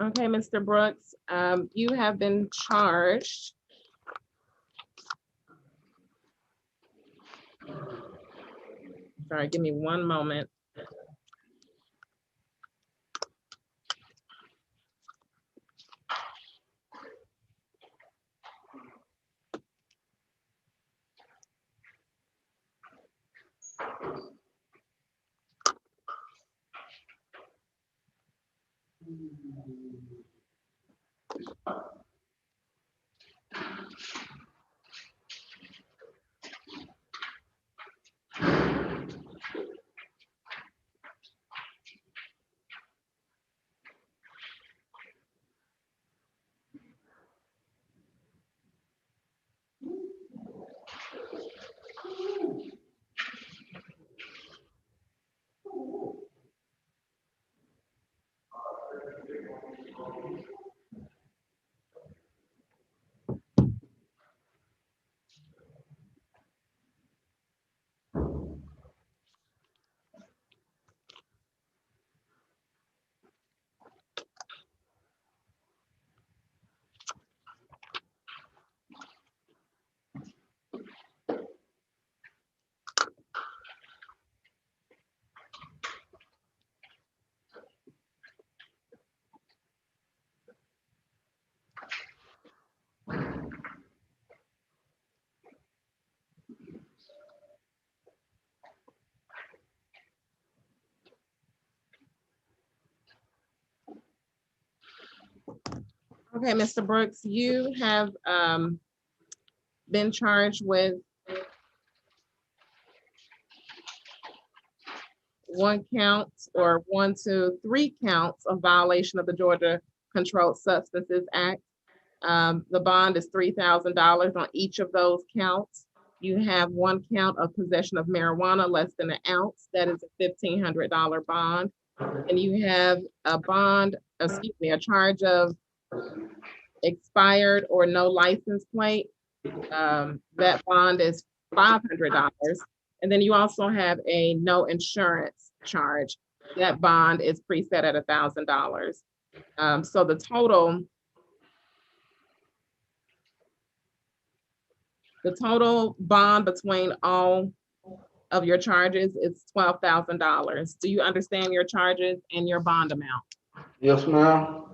Okay, Mr. Brooks, you have been charged. Sorry, give me 1 moment. Okay, Mr. Brooks, you have been charged with 1 count or 1 to 3 counts of violation of the Georgia Controlled Substances Act. The bond is $3,000 on each of those counts. You have 1 count of possession of marijuana less than an ounce. That is a $1,500 bond. And you have a bond a charge of expired or no license plate, that bond is $500. And then you also have a no insurance charge. That bond is preset at $1,000. So the total bond between all of your charges is $12,000. Do you understand your charges and your bond amount? Yes, ma'am.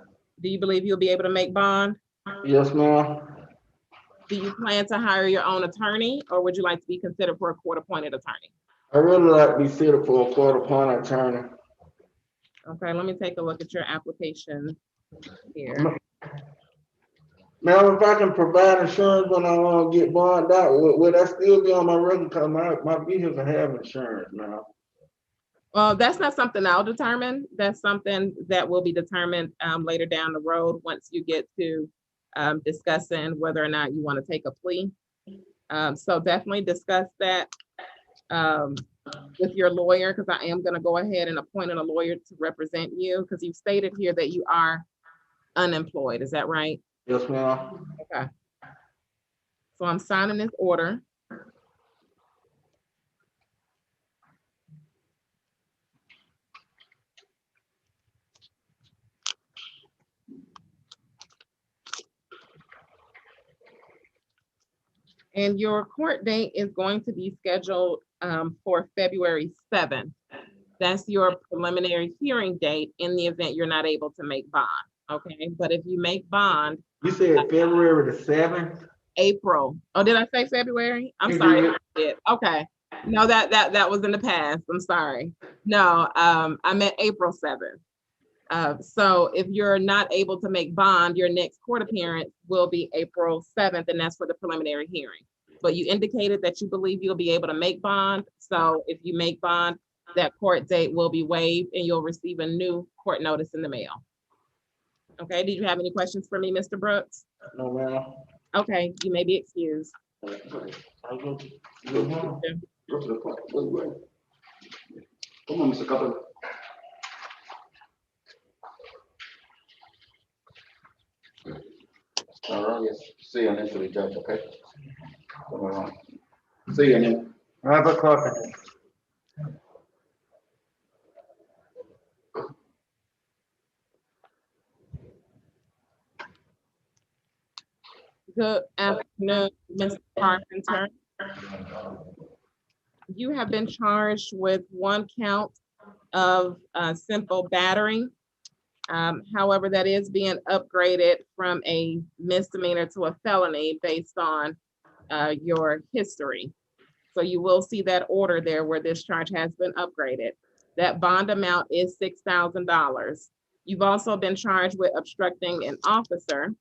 Do you believe you'll be able to make bond? Yes, ma'am. Do you plan to hire your own attorney, or would you like to be considered for a court-appointed attorney? I really like to be fitted for a court-appointed attorney. Okay, let me take a look at your application here. Now, if I can provide insurance when I want to get bonded out, will that still be on my record? Because my vehicle have insurance now. Well, that's not something I'll determine. That's something that will be determined later down the road once you get to discussing whether or not you want to take a plea. So definitely discuss that with your lawyer, because I am going to go ahead and appoint a lawyer to represent you, because you've stated here that you are unemployed. Is that right? Yes, ma'am. Okay. So I'm signing this order. And your court date is going to be scheduled for February 7th. That's your preliminary hearing date in the event you're not able to make bond, okay? But if you make bond. You said February the 7th? April. Oh, did I say February? I'm sorry. I did. Okay. No, that was in the past. I'm sorry. No, I meant April 7th. So if you're not able to make bond, your next court appearance will be April 7th, and that's for the preliminary hearing. But you indicated that you believe you'll be able to make bond. So if you make bond, that court date will be waived and you'll receive a new court notice in the mail. Okay, did you have any questions for me, Mr. Brooks? No, ma'am. Okay, you may be excused. Go to the front. Come on, Mr. Cutler. All right, yes, see you next to the judge, okay? Come on. See you then. Robert Carpenter. Good afternoon, Mr. Carpenter. You have been charged with one count of simple battery. However, that is being upgraded from a misdemeanor to a felony based on your history. So you will see that order there where this charge has been upgraded. That bond amount is $6,000. You've also been charged with obstructing an officer,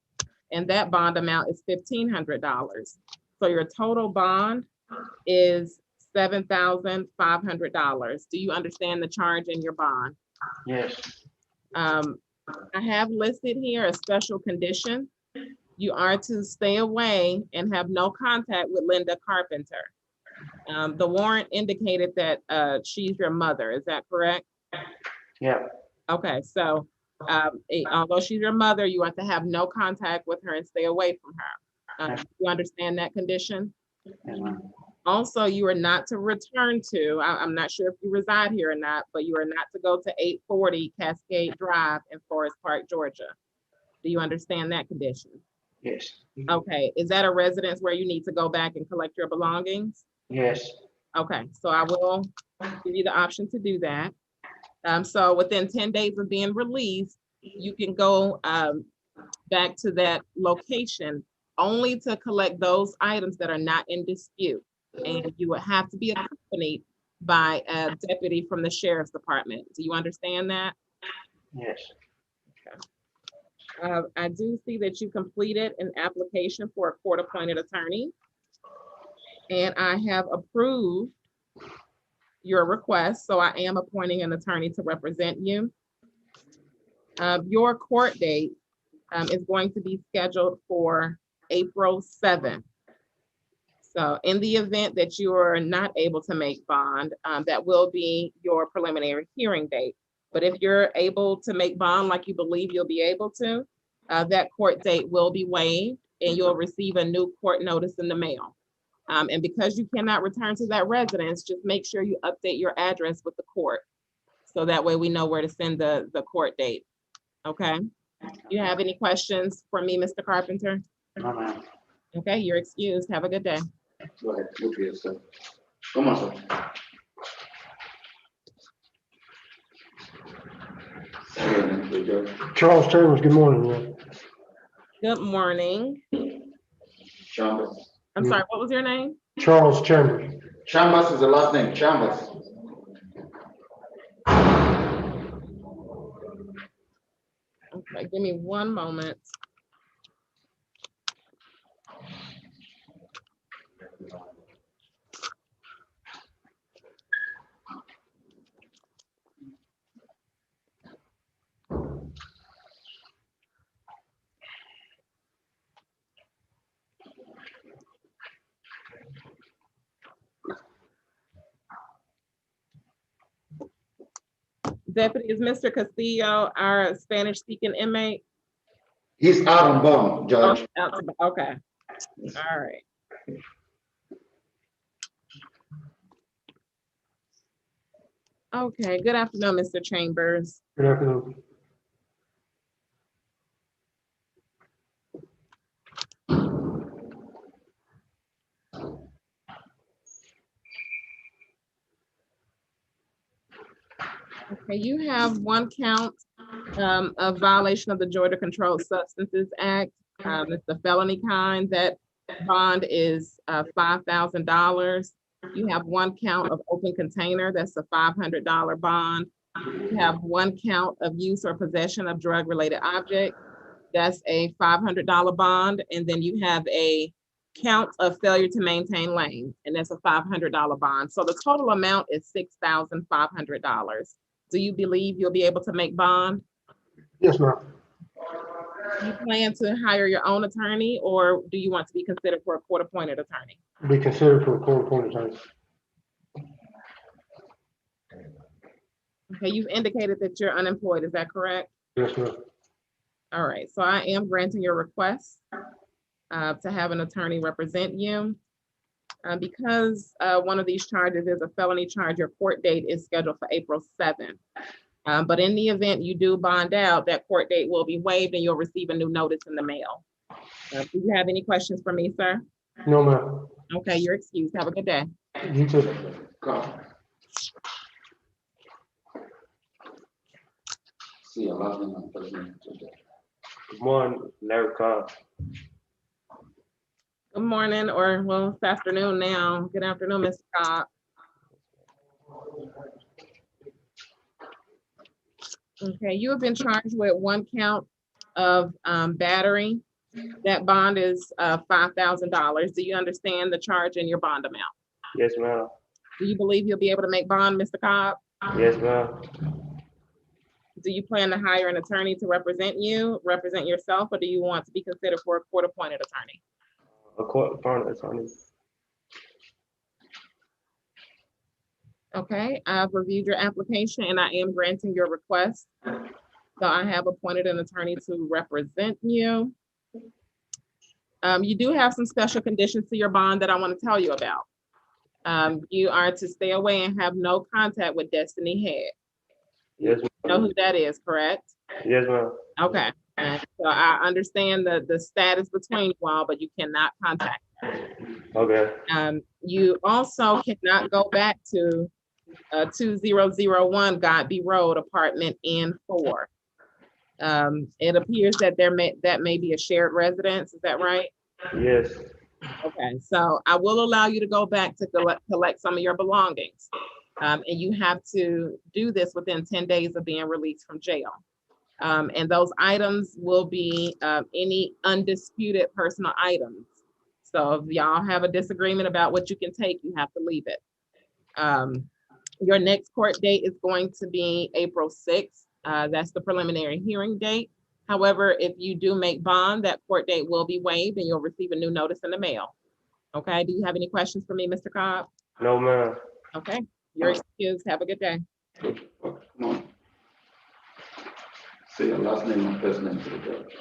and that bond amount is $1,500. So your total bond is $7,500. Do you understand the charge in your bond? Yes. I have listed here a special condition. You are to stay away and have no contact with Linda Carpenter. The warrant indicated that she's your mother. Is that correct? Yeah. Okay, so although she's your mother, you have to have no contact with her and stay away from her. You understand that condition? Yes, ma'am. Also, you are not to return to, I'm not sure if you reside here or not, but you are not to go to 840 Cascade Drive in Forest Park, Georgia. Do you understand that condition? Yes. Okay, is that a residence where you need to go back and collect your belongings? Yes. Okay, so I will give you the option to do that. So within 10 days of being released, you can go back to that location only to collect those items that are not in dispute. And you would have to be accompanied by a deputy from the sheriff's department. Do you understand that? Yes. Okay. I do see that you completed an application for a court-appointed attorney. And I have approved your request, so I am appointing an attorney to represent you. Your court date is going to be scheduled for April 7th. So in the event that you are not able to make bond, that will be your preliminary hearing date. But if you're able to make bond like you believe you'll be able to, that court date will be waived and you'll receive a new court notice in the mail. And because you cannot return to that residence, just make sure you update your address with the court. So that way we know where to send the court date. Okay. You have any questions for me, Mr. Carpenter? No, ma'am. Okay, you're excused. Have a good day. Go ahead, look here, sir. Come on, sir. See you next week, Judge. Charles Chambers, good morning, man. Good morning. Chambers. I'm sorry, what was your name? Charles Chambers. Chambers is the last name, Chambers. Okay, give me one moment. Deputy, is Mr. Castillo our Spanish-speaking inmate? He's out on bond, Judge. Okay, all right. Okay, good afternoon, Mr. Chambers. Good afternoon. Okay, you have one count of violation of the Georgia Controlled Substances Act. It's the felony kind. That bond is $5,000. You have one count of open container. That's a $500 bond. You have one count of use or possession of drug-related object. That's a $500 bond. And then you have a count of failure to maintain lane, and that's a $500 bond. So the total amount is $6,500. Do you believe you'll be able to make bond? Yes, ma'am. Do you plan to hire your own attorney, or do you want to be considered for a court-appointed attorney? Be considered for a court-appointed attorney. Okay, you've indicated that you're unemployed, is that correct? Yes, ma'am. All right, so I am granting your request to have an attorney represent you. Because one of these charges is a felony charge, your court date is scheduled for April 7th. But in the event you do bond out, that court date will be waived and you'll receive a new notice in the mail. Do you have any questions for me, sir? No, ma'am. Okay, you're excused. Have a good day. You too. See you, last name and first name. Good morning, Larry Cobb. Good morning, or well, it's afternoon now. Good afternoon, Mr. Cobb. Okay, you have been charged with one count of battery. That bond is $5,000. Do you understand the charge and your bond amount? Yes, ma'am. Do you believe you'll be able to make bond, Mr. Cobb? Yes, ma'am. Do you plan to hire an attorney to represent you, represent yourself, or do you want to be considered for a court-appointed attorney? A court-appointed attorney. Okay, I've reviewed your application and I am granting your request. So I have appointed an attorney to represent you. You do have some special conditions to your bond that I want to tell you about. You are to stay away and have no contact with Destiny Head. Yes, You know who that is, correct? yes, ma'am. Okay, and so I understand the status between you all, but you cannot contact her. Okay. You also cannot go back to 2001 Godby Road, apartment N4. It appears that that may be a shared residence, is that right? Yes. Okay, so I will allow you to go back to collect some of your belongings. And you have to do this within 10 days of being released from jail. And those items will be any undisputed personal items. So if y'all have a disagreement about what you can take, you have to leave it. Your next court date is going to be April 6th. That's the preliminary hearing date. However, if you do make bond, that court date will be waived and you'll receive a new notice in the mail. Okay, do you have any questions for me, Mr. Cobb? No, ma'am. Okay, you're excused. Have a good day. Come on. Say your last name and first name to the judge.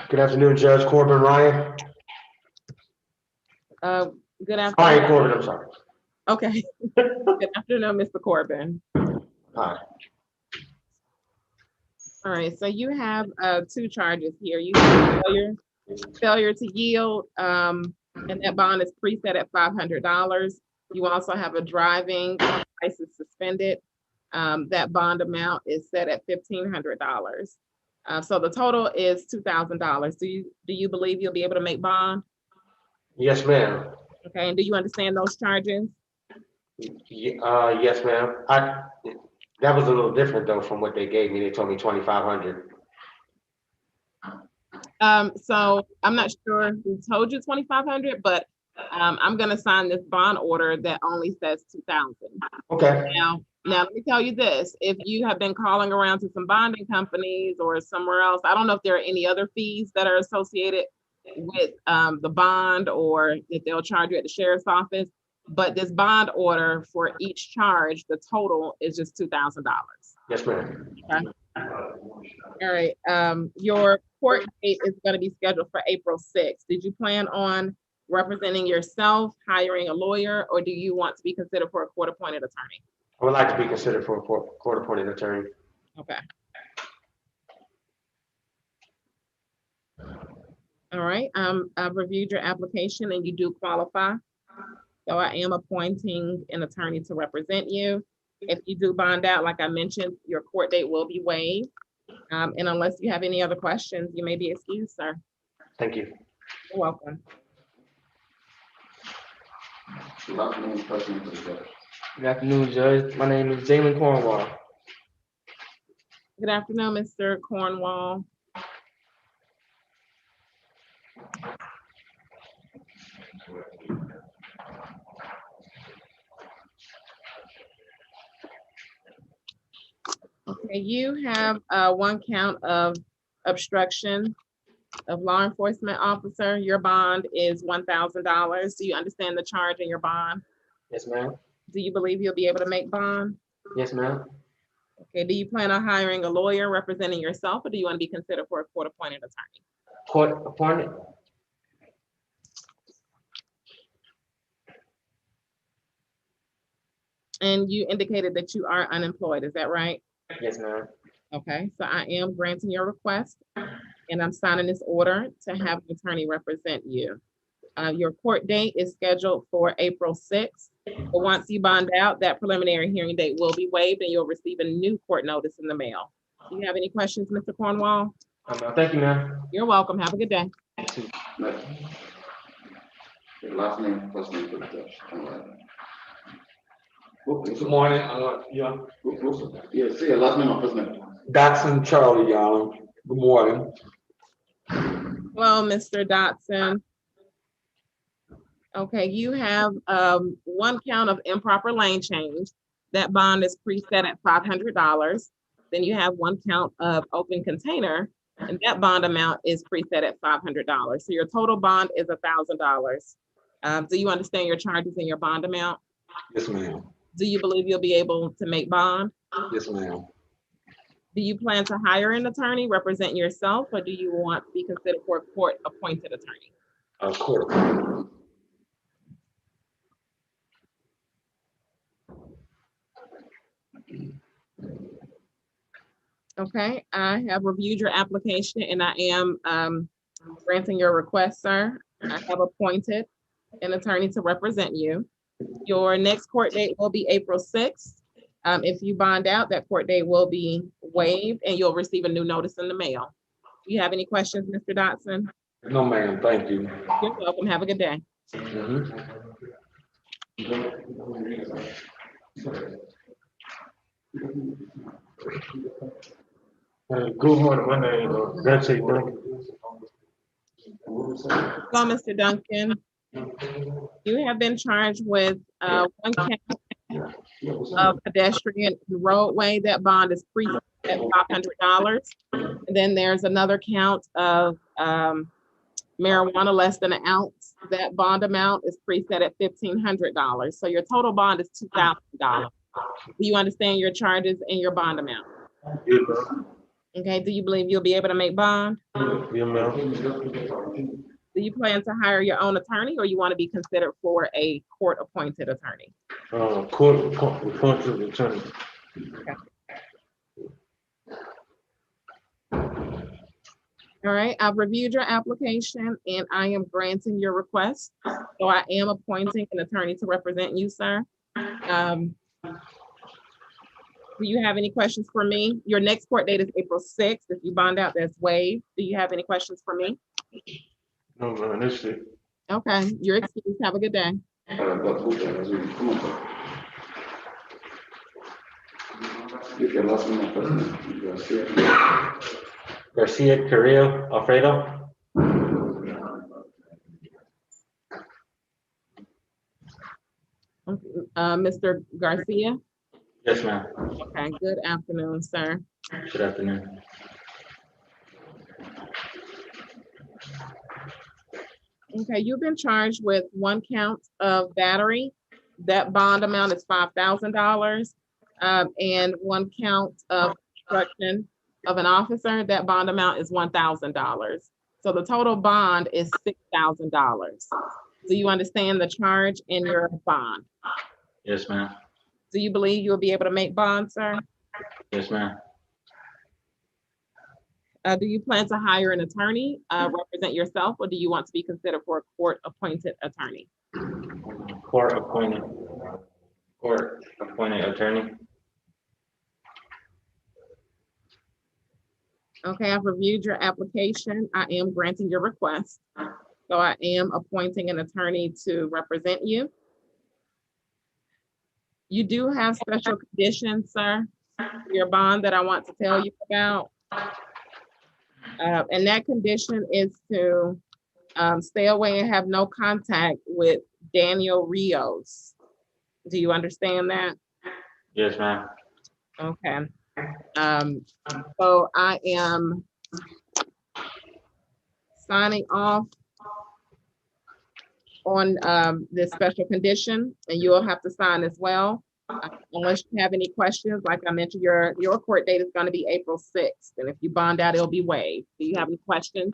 Good afternoon, Judge Corbin Ryan. Good Ryan afternoon. Corbin, I'm sorry. Okay. Good afternoon, Mr. Corbin. Hi. All right, so you have two charges here. You have failure to yield, and that bond is preset at $500. You also have a driving license suspended. That bond amount is set at $1,500. So the total is $2,000. Do you believe you'll be able to make bond? Yes, ma'am. Okay, and do you understand those charges? Yes, ma'am. That was a little different though from what they gave me. They told me 2,500. So I'm not sure who told you 2,500, but I'm gonna sign this bond order that only says 2,000. Okay. Now let me tell you this: if you have been calling around to some bonding companies or somewhere else, I don't know if there are any other fees that are associated with the bond or that they'll charge you at the sheriff's office. But this bond order for each charge, the total is just $2,000. Yes, ma'am. Okay. All right. Your court date is going to be scheduled for April 6th. Did you plan on representing yourself, hiring a lawyer, or do you want to be considered for a court-appointed attorney? I would like to be considered for a court-appointed attorney. Okay. All right. I've reviewed your application and you do qualify. So I am appointing an attorney to represent you. If you do bond out, like I mentioned, your court date will be waived. And unless you have any other questions, you may be excused, sir. Thank you. You're welcome. Last name and first name to the judge. Good afternoon, Judge. My name is Jalen Cornwall. Good afternoon, Mr. Cornwall. Okay, you have one count of obstruction of law enforcement officer. Your bond is $1,000. Do you understand the charge in your bond? Yes, ma'am. Do you believe you'll be able to make bond? Yes, ma'am. Okay, do you plan on hiring a lawyer representing yourself, or do you want to be considered for a court-appointed attorney? Court appointed. And you indicated that you are unemployed, is that right? Yes, ma'am. Okay, so I am granting your request and I'm signing this order to have an attorney represent you. Your court date is scheduled for April 6th. But once you bond out, that preliminary hearing date will be waived and you'll receive a new court notice in the mail. Do you have any questions, Mr. Cornwall? Thank you, ma'am. You're welcome. Have a good day. Next. Your last name, first name to the judge. Good morning, yeah. Yeah, say your last name and first name. Dotson Charlie, y'all. Good morning. Hello, Mr. Dotson. Okay, you have one count of improper lane change. That bond is preset at $500. Then you have one count of open container, and that bond amount is preset at $500. So your total bond is $1,000. Do you understand your charges and your bond amount? Yes, ma'am. Do you believe you'll be able to make bond? Yes, ma'am. Do you plan to hire an attorney, represent yourself, or do you want to be considered for a court-appointed attorney? Court. Okay, I have reviewed your application and I am granting your request, sir. I have appointed an attorney to represent you. Your next court date will be April 6th. If you bond out, that court date will be waived and you'll receive a new notice in the mail. Do you have any questions, Mr. Dotson? No, ma'am, thank you. You're welcome. Have a good day. Good morning, my name is Magistrate5. Hello, Mr. Duncan. You have been charged with one count of pedestrian roadway. That bond is preset at $500. And then there's another count of marijuana less than an ounce. That bond amount is preset at $1,500. So your total bond is $2,000. Do you understand your charges and your bond amount? Yeah, ma'am. Okay, do you believe you'll be able to make bond? Yeah, ma'am. Do you plan to hire your own attorney or you want to be considered for a court-appointed attorney? Court appointed attorney. All right, I've reviewed your application and I am granting your request. So I am appointing an attorney to represent you, sir. Do you have any questions for me? Your next court date is April 6th. If you bond out, that's waived. Do you have any questions for me? No, man, that's it. Okay, you're excused. Have a good day. Come on. You can last one person. Garcia, Carrillo, Alfredo. Mr. Garcia? Yes, ma'am. Okay, good afternoon, sir. Good afternoon. Okay, you've been charged with 1 count of battery. That bond amount is $5,000. And 1 count of obstruction of an officer, that bond amount is $1,000. So the total bond is $6,000. Do you understand the charge in your bond? Yes, ma'am. Do you believe you'll be able to make bond, sir? Yes, ma'am. Do you plan to hire an attorney, represent yourself, or do you want to be considered for a court-appointed attorney? Court appointed attorney. Okay, I've reviewed your application. I am granting your request. So I am appointing an attorney to represent you. You do have special conditions, sir, for your bond that I want to tell you about. And that condition is to stay away and have no contact with Daniel Rios. Do you understand that? Yes, ma'am. Okay. So I am signing off on this special condition, and you'll have to sign as well. Unless you have any questions, like I mentioned, your court date is going to be April 6th, and if you bond out, it'll be waived. Do you have any questions?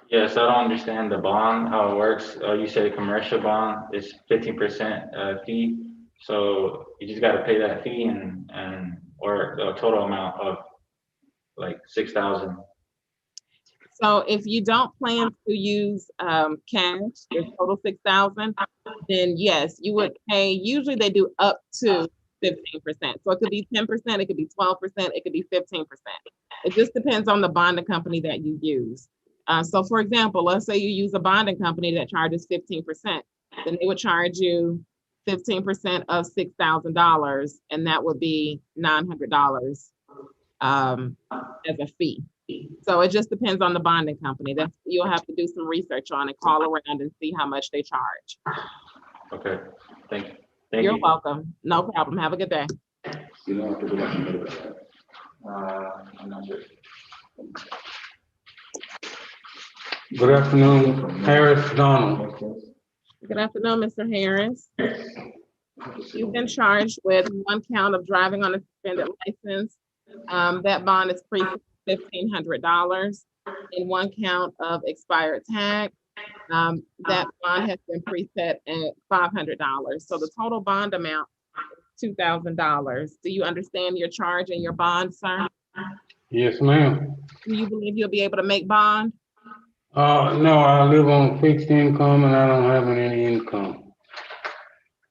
Yes, I don't understand the bond, how it works. You said commercial bond is 15% fee, so you just got to pay that fee and or a total amount of like 6,000. So if you don't plan to use cash, the total 6,000, then yes, you would pay. Usually they do up to 15%. So it could be 10%, it could be 12%, it could be 15%. It just depends on the bonding company that you use. So for example, let's say you use a bonding company that charges 15%, then they would charge you 15% of $6,000, and that would be $900 as a fee. So it just depends on the bonding company. That's, you'll have to do some research on it, call around and see how much they charge. Okay, thank you. Thank You're you. welcome. No problem. Have a good day. You don't have to do that. I'm not sure. Good afternoon, Harris Donald. Good afternoon, Mr. Harris. You've been charged with 1 count of driving on a suspended license. That bond is $1,500, and 1 count of expired tag. That bond has been preset at $500. So the total bond amount is $2,000. Do you understand your charge and your bond, sir? Yes, ma'am. Do you believe you'll be able to make bond? No, I live on fixed income and I don't have any income.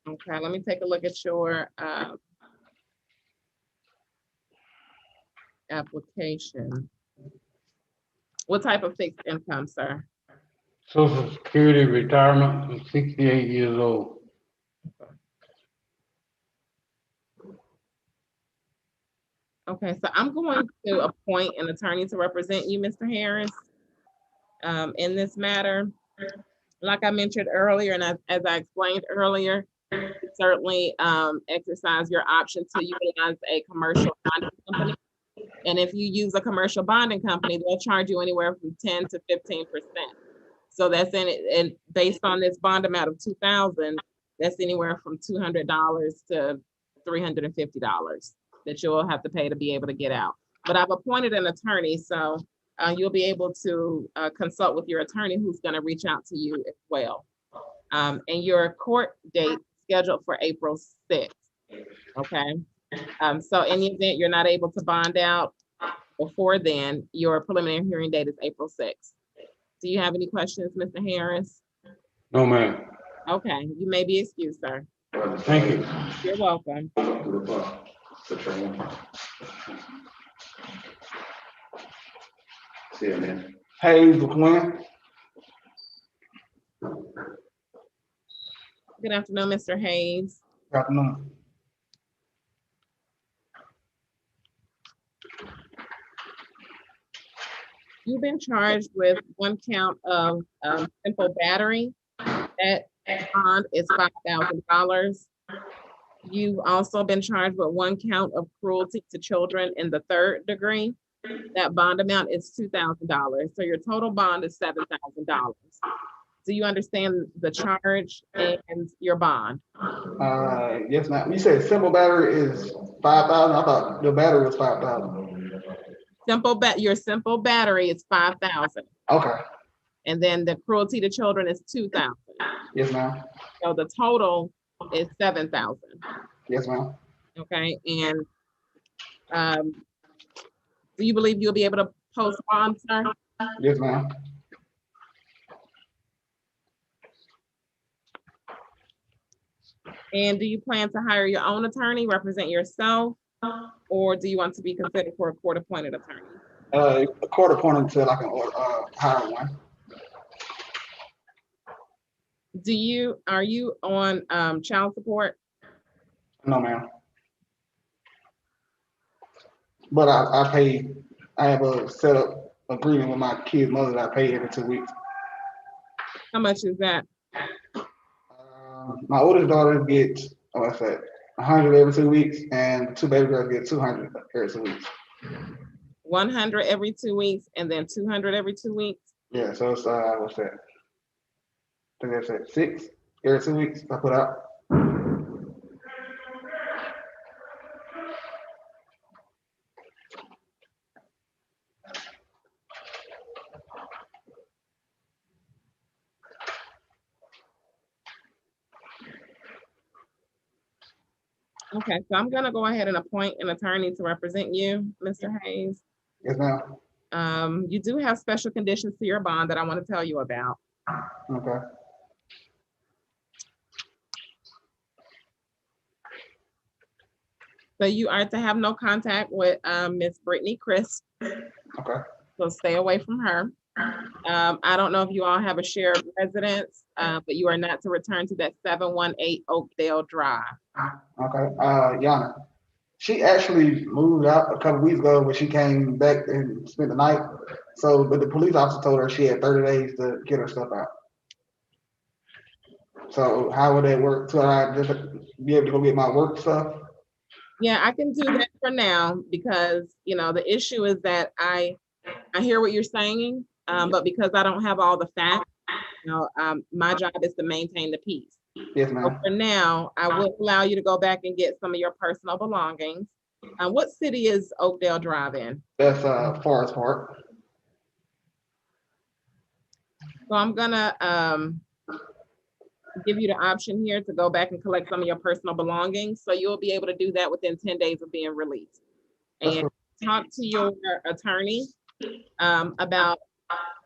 Okay, let me take a look at your application. What type of fixed income, sir? Social Security retirement, I'm 68 years old. Okay, so I'm going to appoint an attorney to represent you, Mr. Harris, in this matter. Like I mentioned earlier, and as I explained earlier, you certainly exercise your option to utilize a commercial bonding company. And if you use a commercial bonding company, they'll charge you anywhere from 10 to 15%. So that's in it, and based on this bond amount of $2,000, that's anywhere from $200 to $350, that you'll have to pay to be able to get out. But I've appointed an attorney, so you'll be able to consult with your attorney who's gonna reach out to you as well. And your court date scheduled for April 6th, okay? So in the event you're not able to bond out before then, your preliminary hearing date is April 6th. Do you have any questions, Mr. Harris? No, ma'am. Okay, you may be excused, sir. Thank you. You're welcome. See you, man. Hayes, McQuinn. Good afternoon, Mr. Hayes. Good afternoon. You've been charged with one count of simple battery. That bond is $5,000. You've also been charged with one count of cruelty to children in the 3rd degree. That bond amount is $2,000. So your total bond is $7,000. Do you understand the charge and your bond? Yes, ma'am. You said simple battery is 5,000. I thought the battery was 5,000. Your simple battery is $5,000. Okay. And then the cruelty to children is $2,000. Yes, ma'am. So the total is $7,000. Yes, ma'am. Okay, and do you believe you'll be able to post bond, sir? Yes, ma'am. And do you plan to hire your own attorney, represent yourself, or do you want to be considered for a court-appointed attorney? A court appointed until I can hire one. Are you on child support? No, ma'am. But I have a set up agreement with my kid's mother that I pay every 2 weeks. How much is that? My oldest daughter gets, 100 every 2 weeks, and 2 baby girls get 200 every 2 weeks. 100 every 2 weeks, and then 200 every 2 weeks? Yeah, so it's, what's that? I think that's at 6 every 2 weeks I put out. Okay, so I'm gonna go ahead and appoint an attorney to represent you, Mr. Hayes. Yes, ma'am. You do have special conditions to your bond that I want to tell you about. Okay. So you are to have no contact with Miss Brittany Chris. Okay. So stay away from her. I don't know if you all have a shared residence, but you are not to return to that 718 Oakdale Drive. Okay. Yana, she actually moved out a couple weeks ago, but she came back and spent the night. So, but the police officer told her she had 30 days to get her stuff out. So how would that work? So I just be able to go get my work stuff? Yeah, I can do that for now because, you know, the issue is that I hear what you're saying, but because I don't have all the facts, you know, my job is to maintain the peace. Yes, So ma'am. for now, I will allow you to go back and get some of your personal belongings. What city is Oakdale Drive in? That's Forest Park. So I'm gonna give you the option here to go back and collect some of your personal belongings. So you'll be able to do that within 10 days of being released. And talk to your attorney about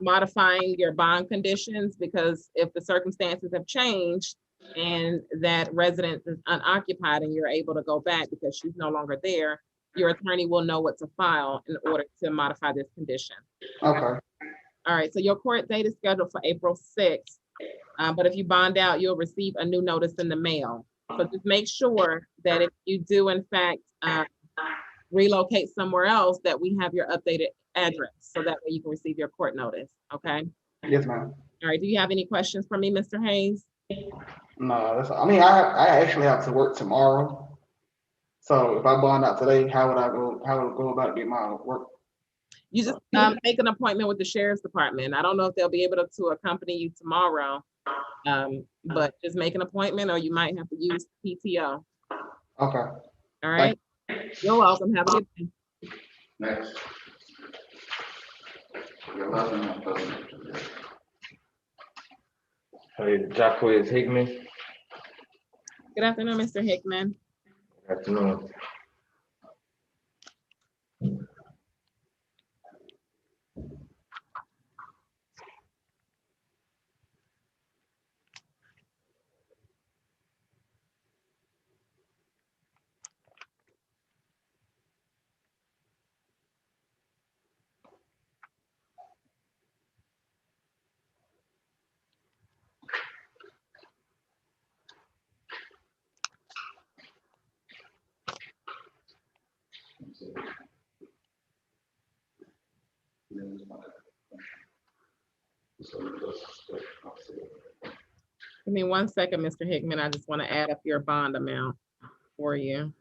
modifying your bond conditions, because if the circumstances have changed and that residence is unoccupied and you're able to go back because she's no longer there, your attorney will know what to file in order to modify this condition. Okay. All right, so your court date is scheduled for April 6th, but if you bond out, you'll receive a new notice in the mail. So just make sure that if you do in fact relocate somewhere else, that we have your updated address, so that way you can receive your court notice, okay? Yes, ma'am. All right, do you have any questions for me, Mr. Hayes? No, that's, I mean, I actually have to work tomorrow. So if I bond out today, how would I go about getting my work? You just make an appointment with the sheriff's department. I don't know if they'll be able to accompany you tomorrow, but just make an appointment, or you might have to use PTO. Okay. All right. You're welcome. Have a good day. Next. Your last name, please. Hey, Jacquez Hickman. Good afternoon, Mr. Hickman. Good afternoon. Give me 1 second, Mr. Hickman. I just want to add up your bond amount for you.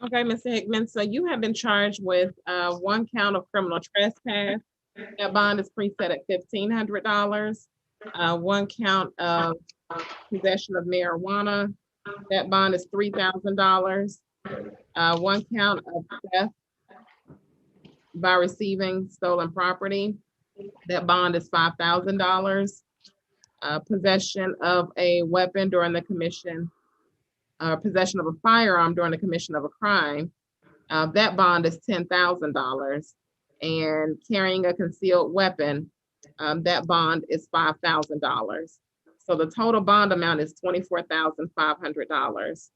Okay, Mr. Hickman, so you have been charged with 1 count of criminal trespass. That bond is preset at $1,500. 1 count of possession of marijuana. That bond is $3,000. 1 count of theft by receiving stolen property. That bond is $5,000. Possession of a weapon during the commission, possession of a firearm during the commission of a crime. That bond is $10,000. And carrying a concealed weapon, that bond is $5,000. So the total bond amount is $24,500.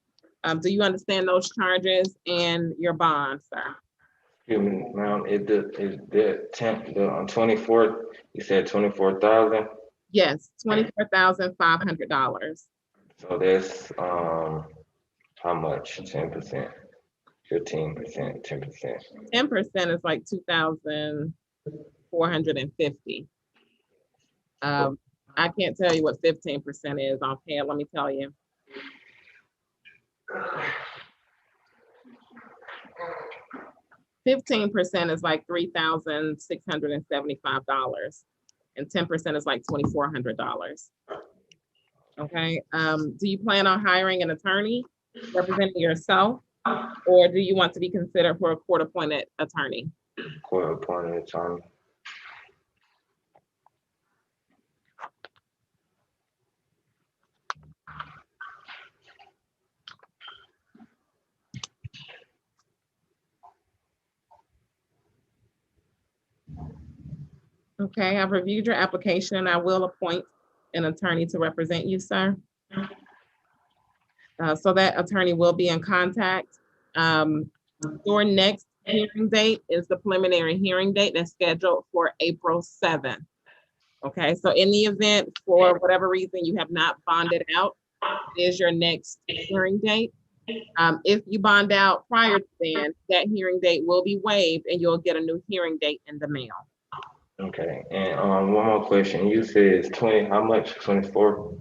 Do you understand those charges and your bond, sir? Excuse me, ma'am, is the 24th, you said 24,000? Yes, $24,500. So that's, how much, 10%, 15%, 10%? 10% is like 2,450. I can't tell you what 15% is offhand, let me tell you. $15% is like $3,675, and 10% is like $2,400. Okay, do you plan on hiring an attorney representing yourself, or do you want to be considered for a court-appointed attorney? Court-appointed attorney. Okay, I've reviewed your application and I will appoint an attorney to represent you, sir. So that attorney will be in contact. Your next hearing date is the preliminary hearing date that's scheduled for April 7th. Okay, so in the event, for whatever reason, you have not bonded out, is your next hearing date. If you bond out prior to then, that hearing date will be waived and you'll get a new hearing date in the mail. Okay, and one more question. You said it's 20, how much? 24?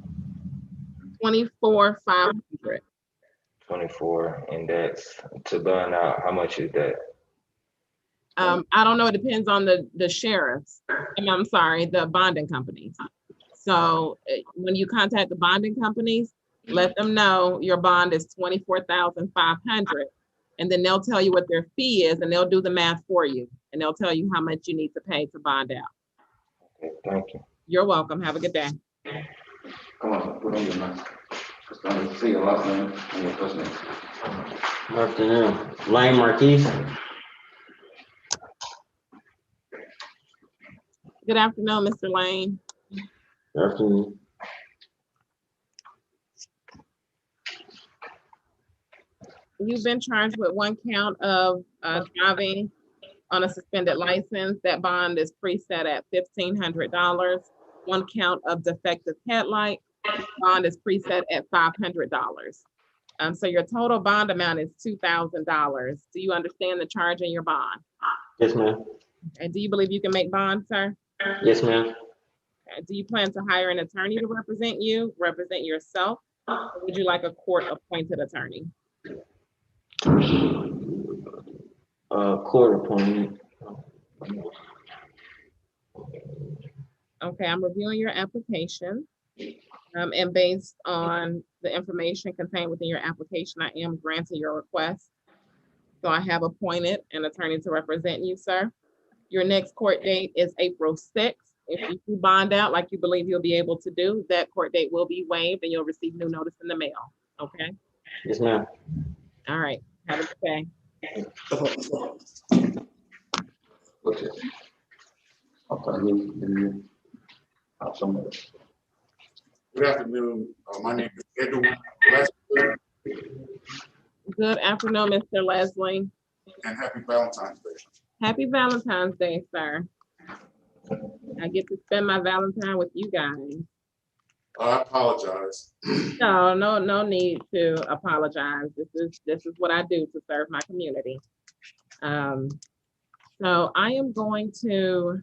24,500. 24, and that's to bond out. How much is that? I don't know. It depends on the sheriffs. I'm sorry, the bonding companies. So when you contact the bonding companies, let them know your bond is 24,500, and then they'll tell you what their fee is, and they'll do the math for you, and they'll tell you how much you need to pay to bond out. Okay, thank you. You're welcome. Have a good day. Come on, put on your mask. Just want to see your last name and your first name. Good afternoon, Lane Marquise. Good afternoon, Mr. Lane. Good afternoon. You've been charged with one count of driving on a suspended license. That bond is preset at $1,500. One count of defective headlight, bond is preset at $500. So your total bond amount is $2,000. Do you understand the charge in your bond? Yes, ma'am. And do you believe you can make bond, sir? Yes, ma'am. Do you plan to hire an attorney to represent you, represent yourself? Or would you like a court-appointed attorney? Court appointment. Okay, I'm reviewing your application. And based on the information contained within your application, I am granting your request. So I have appointed an attorney to represent you, sir. Your next court date is April 6th. If you do bond out like you believe you'll be able to do, that court date will be waived and you'll receive new notice in the mail, okay? Yes, ma'am. All right, have a good day. Okay. Okay. Good afternoon. My name is Edwin Leslie, Good afternoon, Mr. Leslie. and happy Valentine's Day. Happy Valentine's Day, sir. I get to spend my Valentine with you guys. I apologize. No need to apologize. This is what I do to serve my community. So I am going to,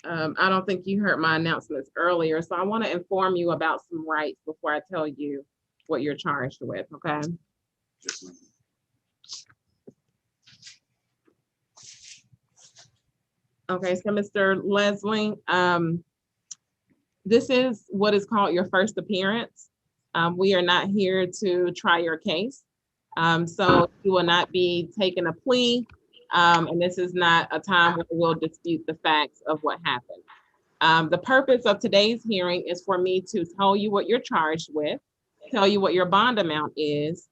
I don't think you heard my announcements earlier, so I want to inform you about some rights before I tell you what you're charged with, okay? Yes, ma'am. Okay, so Mr. Leslie, this is what is called your first appearance. We are not here to try your case. So you will not be taking a plea, and this is not a time where we'll dispute the facts of what happened. The purpose of today's hearing is for me to tell you what you're charged with, tell you what your bond amount is,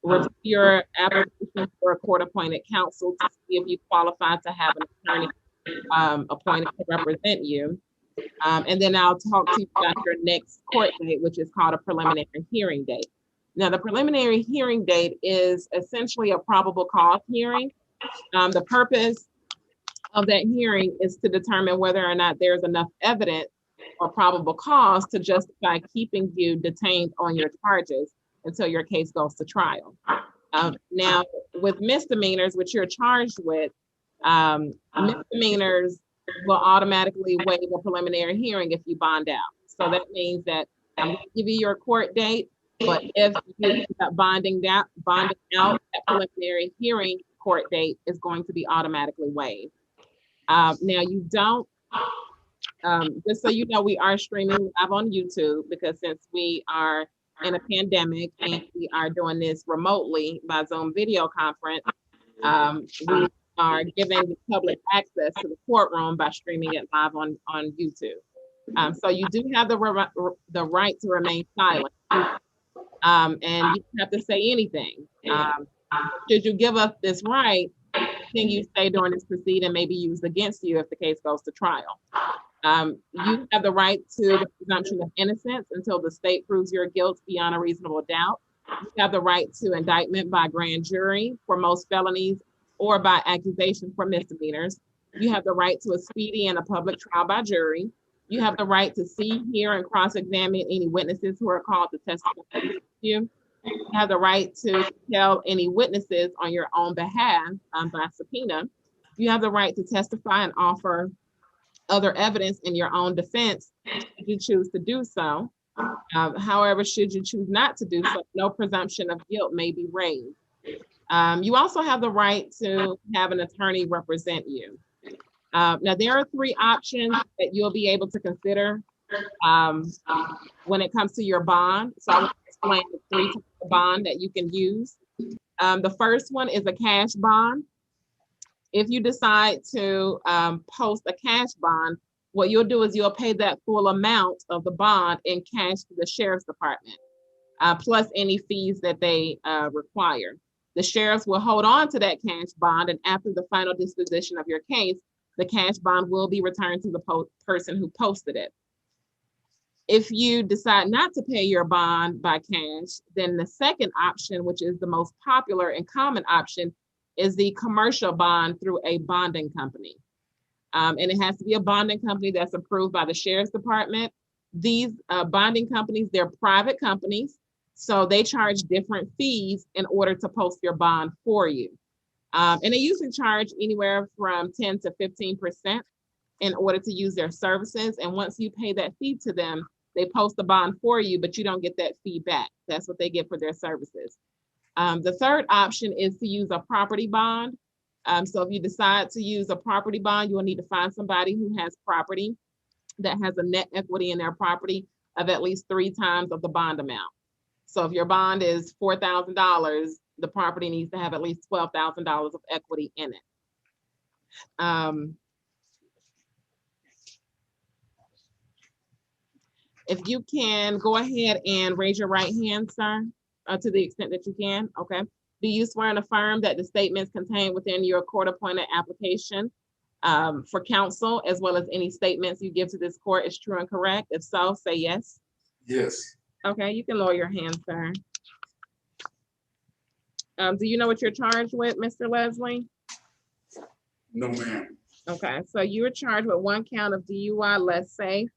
review your application for a court-appointed counsel to see if you qualify to have an attorney appointed to represent you. And then I'll talk to you about your next court date, which is called a preliminary hearing date. Now, the preliminary hearing date is essentially a probable cause hearing. The purpose of that hearing is to determine whether or not there's enough evidence or probable cause to justify keeping you detained on your charges until your case goes to trial. Now, with misdemeanors, which you're charged with, misdemeanors will automatically waive a preliminary hearing if you bond out. So that means that I'm going to give you your court date, but if you end up bonding out, that preliminary hearing court date is going to be automatically waived. Now you don't, just so you know, we are streaming live on YouTube because since we are in a pandemic and we are doing this remotely by Zoom video conference, we are giving the public access to the courtroom by streaming it live on YouTube. So you do have the right to remain silent, and you don't have to say anything. Should you give up this right, then you say during this proceeding may be used against you if the case goes to trial. You have the right to the presumption of innocence until the state proves your guilt beyond a reasonable doubt. You have the right to indictment by grand jury for most felonies or by accusation for misdemeanors. You have the right to a speedy and a public trial by jury. You have the right to see, hear, and cross-examine any witnesses who are called to testify against you. You have the right to tell any witnesses on your own behalf by subpoena. You have the right to testify and offer other evidence in your own defense if you choose to do so. However, should you choose not to do so, no presumption of guilt may be raised. You also have the right to have an attorney represent you. Now, there are three options that you'll be able to consider when it comes to your bond. So I will explain the three types of bond that you can use. The first one is a cash bond. If you decide to post a cash bond, what you'll do is you'll pay that full amount of the bond in cash to the sheriff's department, plus any fees that they require. The sheriffs will hold on to that cash bond, and after the final disposition of your case, the cash bond will be returned to the person who posted it. If you decide not to pay your bond by cash, then the second option, which is the most popular and common option, is the commercial bond through a bonding company. And it has to be a bonding company that's approved by the Sheriff's Department. These bonding companies, they're private companies, so they charge different fees in order to post your bond for you. And they usually charge anywhere from 10 to 15% in order to use their services. And once you pay that fee to them, they post the bond for you, but you don't get that fee back. That's what they get for their services. The third option is to use a property bond. So if you decide to use a property bond, you will need to find somebody who has property that has a net equity in their property of at least 3 times of the bond amount. So if your bond is $4,000, the property needs to have at least $12,000 of equity in it. If you can go ahead and raise your right hand, sir, to the extent that you can, okay. Do you swear and affirm that the statements contained within your court-appointed application for counsel, as well as any statements you give to this court, is true and correct? If so, say yes. Yes. Okay, you can lower your hand, sir. Do you know what you're charged with, Mr. Leslie? No, ma'am. Okay, so you were charged with 1 count of DUI, let's say.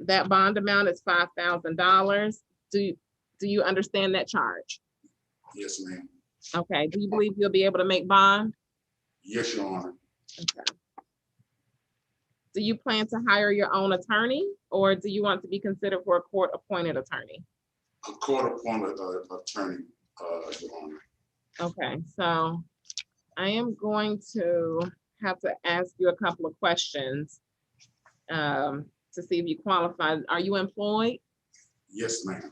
That bond amount is $5,000. Do you understand that charge? Yes, ma'am. Okay, do you believe you'll be able to make bond? Yes, Your Honor. Okay. Do you plan to hire your own attorney, or do you want to be considered for a court-appointed attorney? A court-appointed attorney, Your Honor. Okay, so I am going to have to ask you a couple of questions to see if you qualify. Are you employed? Yes, ma'am.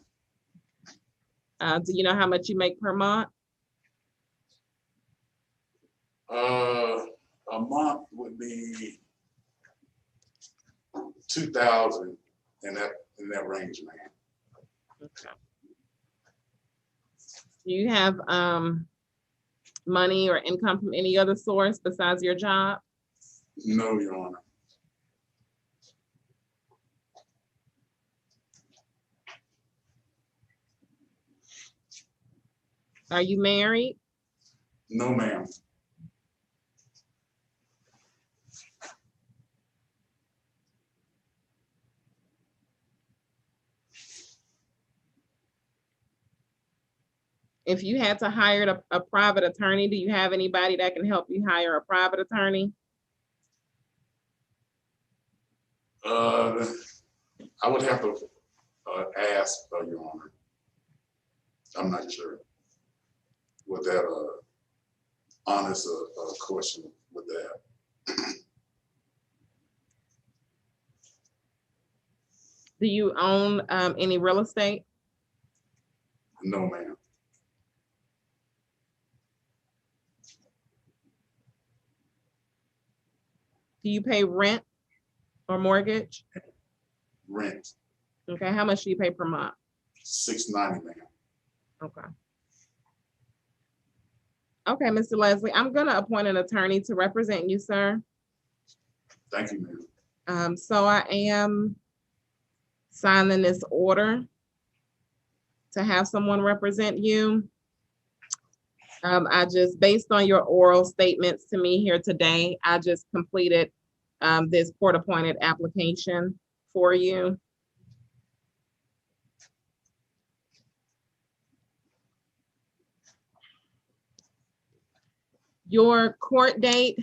Do you know how much you make per month? A month would be 2,000 in that range, ma'am. Okay. Do you have money or income from any other source besides your job? No, Your Honor. Are you married? No, ma'am. If you had to hire a private attorney, do you have anybody that can help you hire a private attorney? I would have to ask, Your Honor. I'm not sure with that honest question with that. Do you own any real estate? No, ma'am. Do you pay rent or mortgage? Rent. Okay, how much do you pay per month? $690, ma'am. Okay. Okay, Mr. Leslie, I'm gonna appoint an attorney to represent you, sir. Thank you, ma'am. So I am signing this order to have someone represent you. I just, based on your oral statements to me here today, I just completed this court-appointed application for you. Your court date,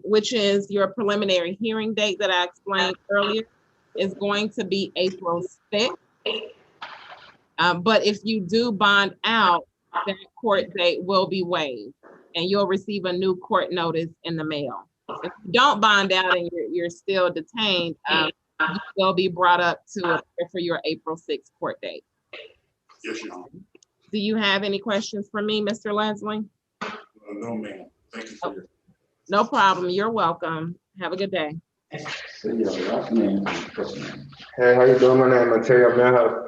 which is your preliminary hearing date that I explained earlier, is going to be April 6th. But if you do bond out, that court date will be waived and you'll receive a new court notice in the mail. If you don't bond out and you're still detained, you will be brought up to appear for your April 6th court date. Yes, Your Honor. Do you have any questions for me, Mr. Leslie? No, ma'am. Thank you for your. No problem. You're welcome. Have a good day. Hey, how you doing? My name is Material Man.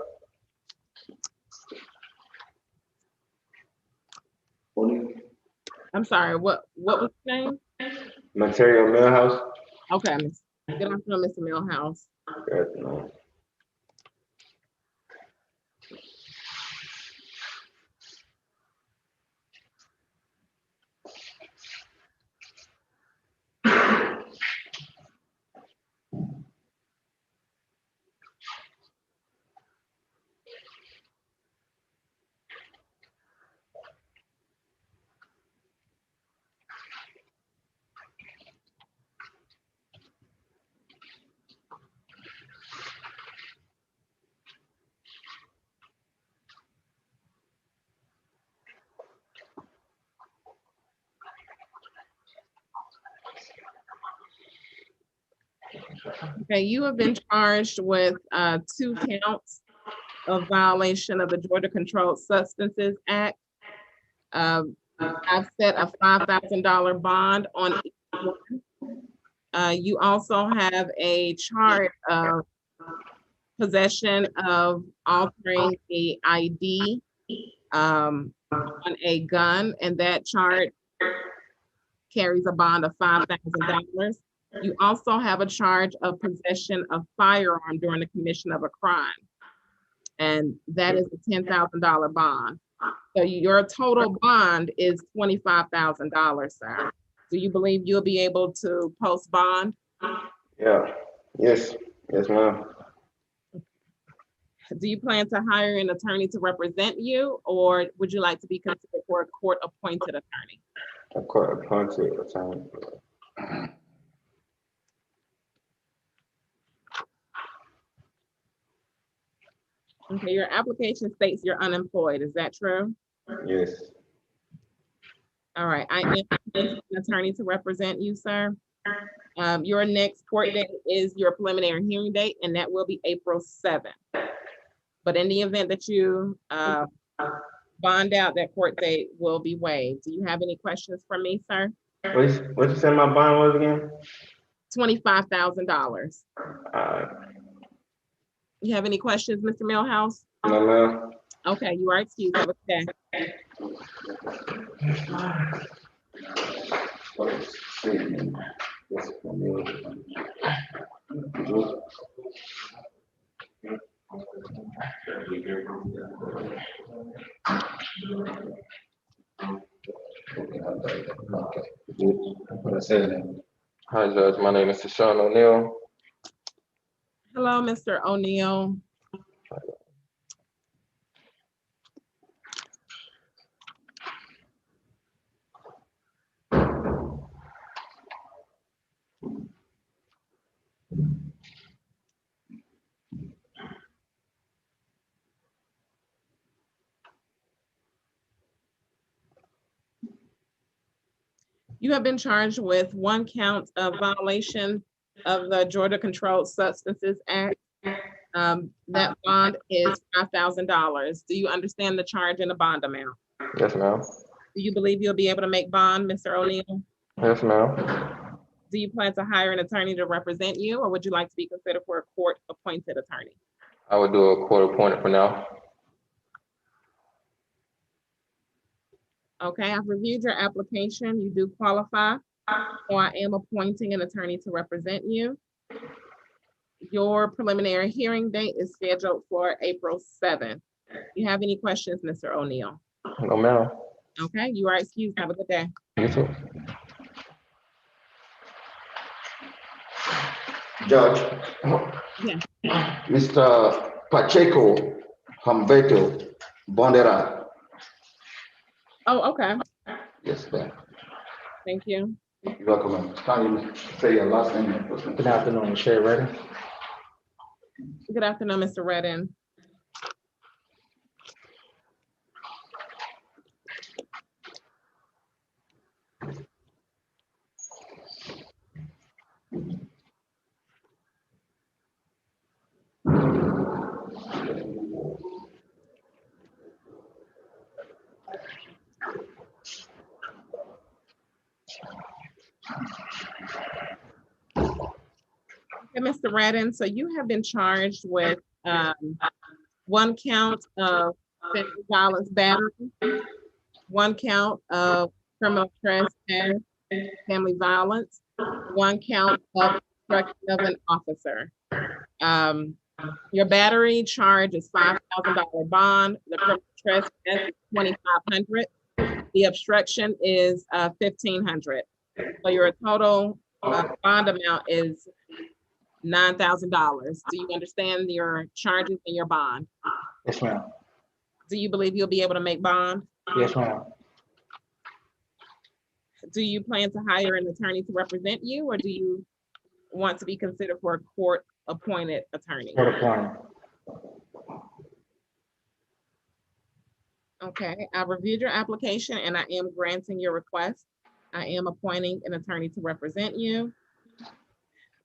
I'm sorry, what was your name? Material Millhouse. Okay, good afternoon, Mr. Millhouse. Good afternoon. Okay, you have been charged with 2 counts of violation of the Georgia Controlled Substances Act. I've set a $5,000 bond on each one. You also have a charge of possession of altering the ID on a gun, and that charge carries a bond of $5,000. You also have a charge of possession of firearm during the commission of a crime, and that is a $10,000 bond. So your total bond is $25,000, sir. Do you believe you'll be able to post bond? Yeah. Yes, ma'am. Do you plan to hire an attorney to represent you, or would you like to be considered for a court-appointed attorney? A court-appointed attorney. Okay, your application states you're unemployed. Is that true? Yes. All right, I am an attorney to represent you, sir. Your next court date is your preliminary hearing date, and that will be April 7th. But in the event that you bond out, that court date will be waived. Do you have any questions for me, sir? What you said my bond was again? $25,000. You have any questions, Mr. Millhouse? No, ma'am. Okay, you are excused. Have a good day. Hi, Judge. My name is Sean O'Neill. Hello, Mr. O'Neill. You have been charged with 1 count of violation of the Georgia Controlled Substances Act. That bond is $5,000. Do you understand the charge and the bond amount? Yes, ma'am. Do you believe you'll be able to make bond, Mr. O'Neill? Yes, ma'am. Do you plan to hire an attorney to represent you, or would you like to be considered for a court-appointed attorney? I would do a court appointed for now. Okay, I've reviewed your application. You do qualify, so I am appointing an attorney to represent you. Your preliminary hearing date is scheduled for April 7th. Do you have any questions, Mr. O'Neill? No, ma'am. Okay, you are excused. Have a good day. You too. Judge. Yeah. Mr. Pacheco Humberto Bondera. Oh, okay. Yes, ma'am. Thank you. You're welcome, ma'am. Can you say your last name? Good afternoon, Chair Redden. Good afternoon, Mr. Redden. Okay, Mr. Redden, so you have been charged with 1 count of sexual violence battery, 1 count of criminal trespass, family violence, one count of obstruction of an officer. Your battery charge is $5,000 bond. The criminal trespass is $2,500. The obstruction is $1,500. So your total bond amount is $9,000. Do you understand your charges and your bond? Yes, ma'am. Do you believe you'll be able to make bond? Yes, ma'am. Do you plan to hire an attorney to represent you, or do you want to be considered for a court-appointed attorney? Court appointed. Okay, I've reviewed your application and I am granting your request. I am appointing an attorney to represent you.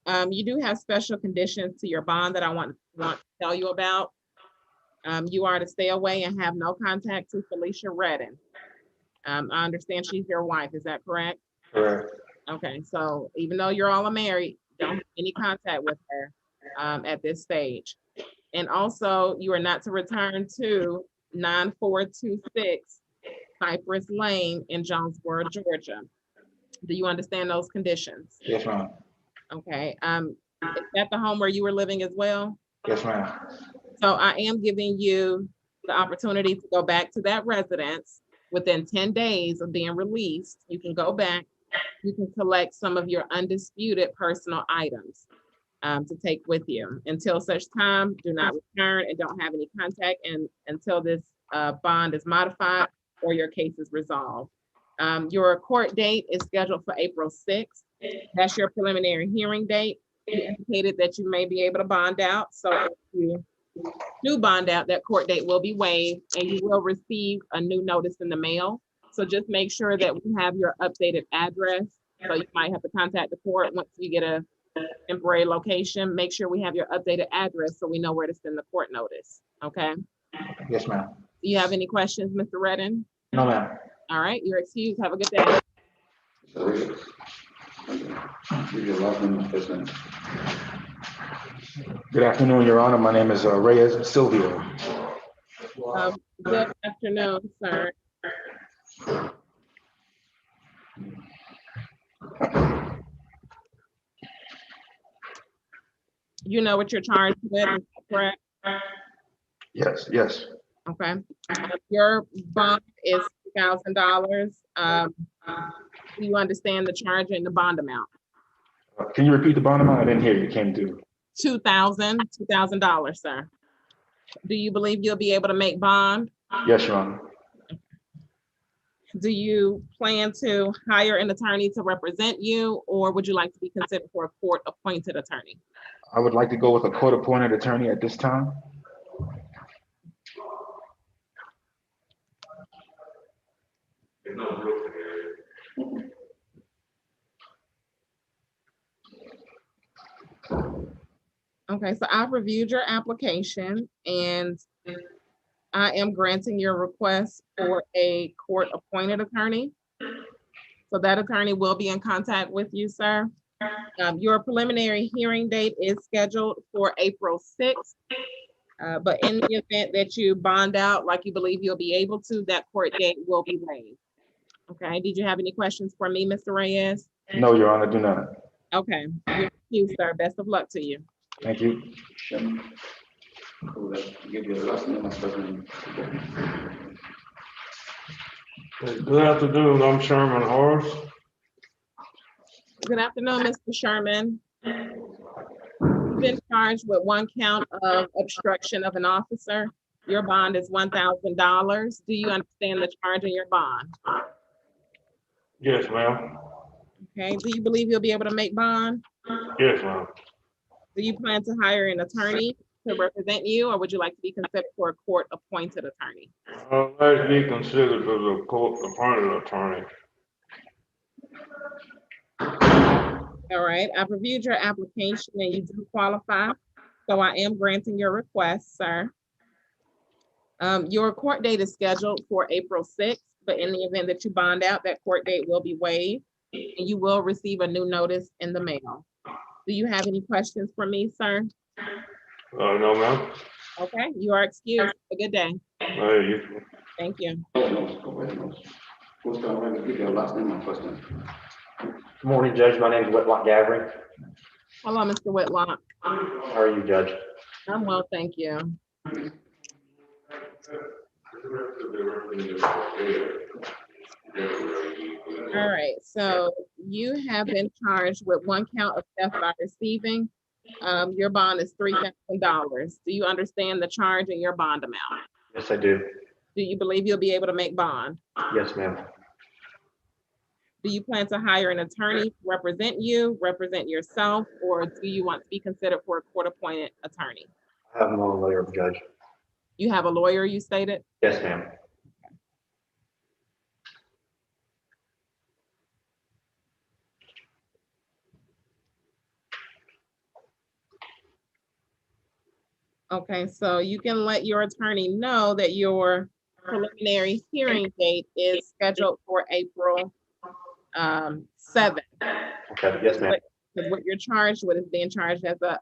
You do have special conditions to your bond that I want to tell you about. You are to stay away and have no contact to Felicia Redden. I understand she's your wife, is that correct? Correct. Okay, so even though you're all married, don't have any contact with her at this stage. And also, you are not to return to 9426 Cypress Lane in Jonesboro, Georgia. Do you understand those conditions? Yes, ma'am. Okay, is that the home where you were living as well? Yes, ma'am. So I am giving you the opportunity to go back to that residence within 10 days of being released. You can go back, you can collect some of your undisputed personal items to take with you. Until such time, do not return and don't have any contact and until this bond is modified or your case is resolved. Your court date is scheduled for April 6th. That's your preliminary hearing date. You indicated that you may be able to bond out. So if you do bond out, that court date will be waived and you will receive a new notice in the mail. So just make sure that we have your updated address. So you might have to contact the court once you get a temporary location. Make sure we have your updated address so we know where to send the court notice. Okay. Yes, ma'am. Do you have any questions, Mr. Redden? No, ma'am. All right, you're excused. Have a good day. Good afternoon, Your Honor. My name is Reyes Silvio. Good afternoon, sir. You know what you're charged with, is that correct? Yes, yes. Okay. Your bond is $2,000. Do you understand the charge and the bond amount? Can you repeat the bond amount? I didn't hear you. Came to $2,000, sir. Do you believe you'll be able to make bond? Yes, Your Honor. Do you plan to hire an attorney to represent you, or would you like to be considered for a court-appointed attorney? I would like to go with a court-appointed attorney at this time. Okay, so I've reviewed your application and I am granting your request for a court-appointed attorney. So that attorney will be in contact with you, sir. Your preliminary hearing date is scheduled for April 6th. But in the event that you bond out like you believe you'll be able to, that court date will be waived. Okay, did you have any questions for me, Mr. Reyes? No, Your Honor, do not. Okay, you're excused, sir. Best of luck to you. Thank you. Give you the last name and first name. Good afternoon, I'm Sherman Horace. Good afternoon, Mr. Sherman. You've been charged with one count of obstruction of an officer. Your bond is $1,000. Do you understand the charge in your bond? Yes, ma'am. Okay, do you believe you'll be able to make bond? Yes, ma'am. Do you plan to hire an attorney to represent you, or would you like to be considered for a court-appointed attorney? I'd like to be considered for the court-appointed attorney. All right, I've reviewed your application and you do qualify. So I am granting your request, sir. Your court date is scheduled for April 6th, but in the event that you bond out, that court date will be waived and you will receive a new notice in the mail. Do you have any questions for me, sir? No, ma'am. Okay, you are excused. Have a good day. Thank you. Who's going to give your last name and first name? Good morning, Judge. My name is Whitlock Gathering. Hello, Mr. Whitlock. How are you, Judge? I'm well, thank you. All right, so you have been charged with 1 count of theft by receiving. Your bond is $3,000. Do you understand the charge and your bond amount? Yes, I do. Do you believe you'll be able to make bond? Yes, ma'am. Do you plan to hire an attorney to represent you, represent yourself, or do you want to be considered for a court-appointed attorney? I have no lawyer, Judge. You have a lawyer, you stated? Yes, ma'am. Okay, so you can let your attorney know that your preliminary hearing date is scheduled for April 7th. Okay, yes, ma'am. Because what you're charged with is being charged as a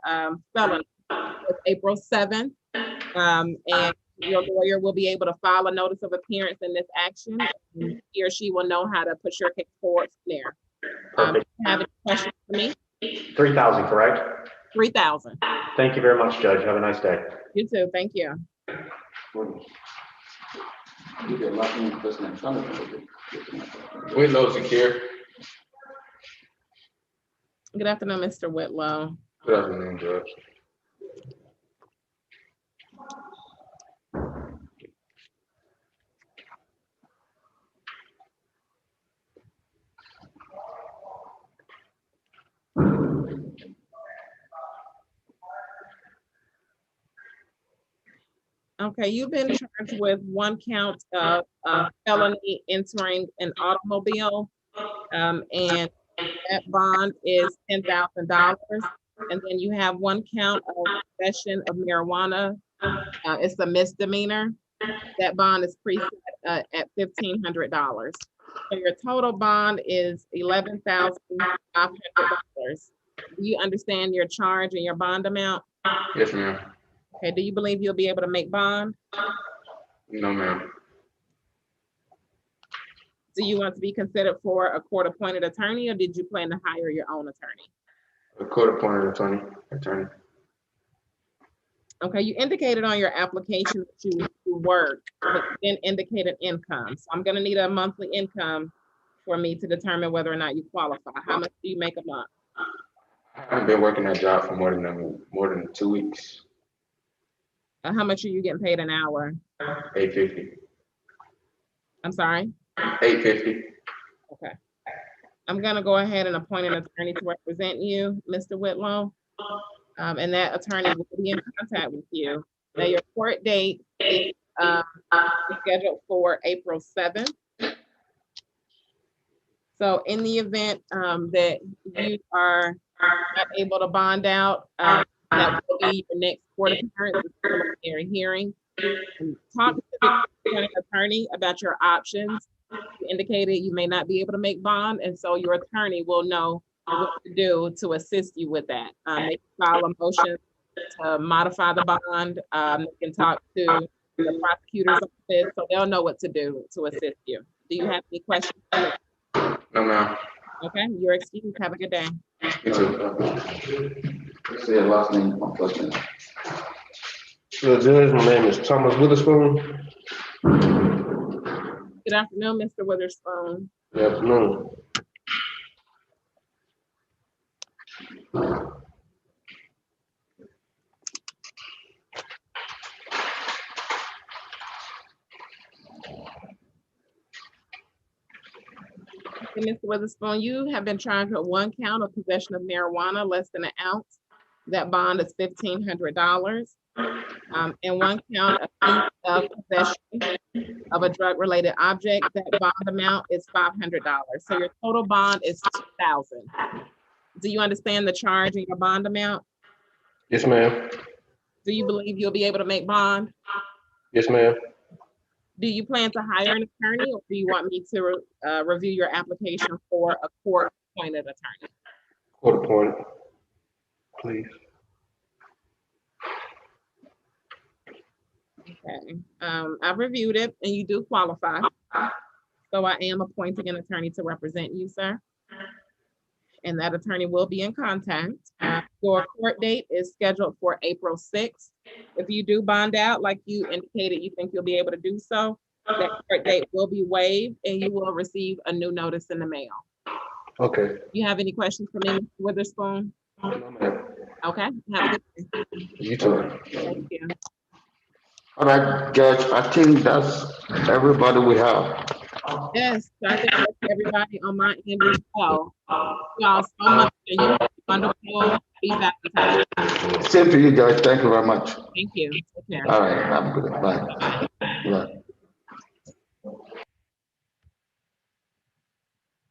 felony. It's April 7th, and your lawyer will be able to file a notice of appearance in this action. And he or she will know how to push your case forward from there. Perfect. Have any questions for me? 3,000, correct? 3,000. Thank you very much, Judge. Have a nice day. You too, thank you. Whitlow Secure. Good afternoon, Mr. Whitlow. Good afternoon, Judge. Okay, you've been charged with 1 count of felony entering an automobile, and that bond is $10,000. And then you have 1 count of possession of marijuana. It's a misdemeanor. That bond is preset at $1,500. So your total bond is $11,500. Do you understand your charge and your bond amount? Yes, ma'am. Okay, do you believe you'll be able to make bond? No, ma'am. Do you want to be considered for a court-appointed attorney, or did you plan to hire your own attorney? A court-appointed attorney. Okay, you indicated on your application that you work, but then indicated income. So I'm gonna need a monthly income for me to determine whether or not you qualify. How much do you make a month? I haven't been working that job for more than 2 weeks. How much are you getting paid an hour? $8.50. I'm sorry? $8.50. Okay. I'm gonna go ahead and appoint an attorney to represent you, Mr. Whitlow. And that attorney will be in contact with you. Now, your court date is scheduled for April 7th. So in the event that you are not able to bond out, that will be your next court appearance, the preliminary hearing. And talk to the attorney about your options. You indicated you may not be able to make bond, and so your attorney will know what to do to assist you with that. They can file a motion to modify the bond. They can talk to the prosecutor's office, so they'll know what to do to assist you. Do you have any questions? No, ma'am. Okay, you're excused. Have a good day. You too. Say your last name on question. Judge, my name is Thomas Witherspoon. Good afternoon, Mr. Witherspoon. Good afternoon. Okay, Mr. Witherspoon, you have been charged with 1 count of possession of marijuana less than an ounce. That bond is $1,500. And 1 count of possession of a drug-related object. That bond amount is $500. So your total bond is $2,000. Do you understand the charge and your bond amount? Yes, ma'am. Do you believe you'll be able to make bond? Yes, ma'am. Do you plan to hire an attorney, or do you want me to review your application for a court-appointed attorney? Court appointed, please. Okay, I've reviewed it and you do qualify. So I am appointing an attorney to represent you, sir. and that attorney will be in contact. Your court date is scheduled for April 6th. If you do bond out, like you indicated, you think you'll be able to do so, that court date will be waived and you will receive a new notice in the mail. Okay. You have any questions for me, Mr. Witherspoon? Okay, have a good day. You too. Thank you. All right, Judge, I think that's everybody we have. Yes, I think that's everybody on my end as well. Y'all so much, and you're wonderful. Be back in touch. Same to you, Judge. Thank you very much. Thank you. Take care. All right, have a good day. Bye.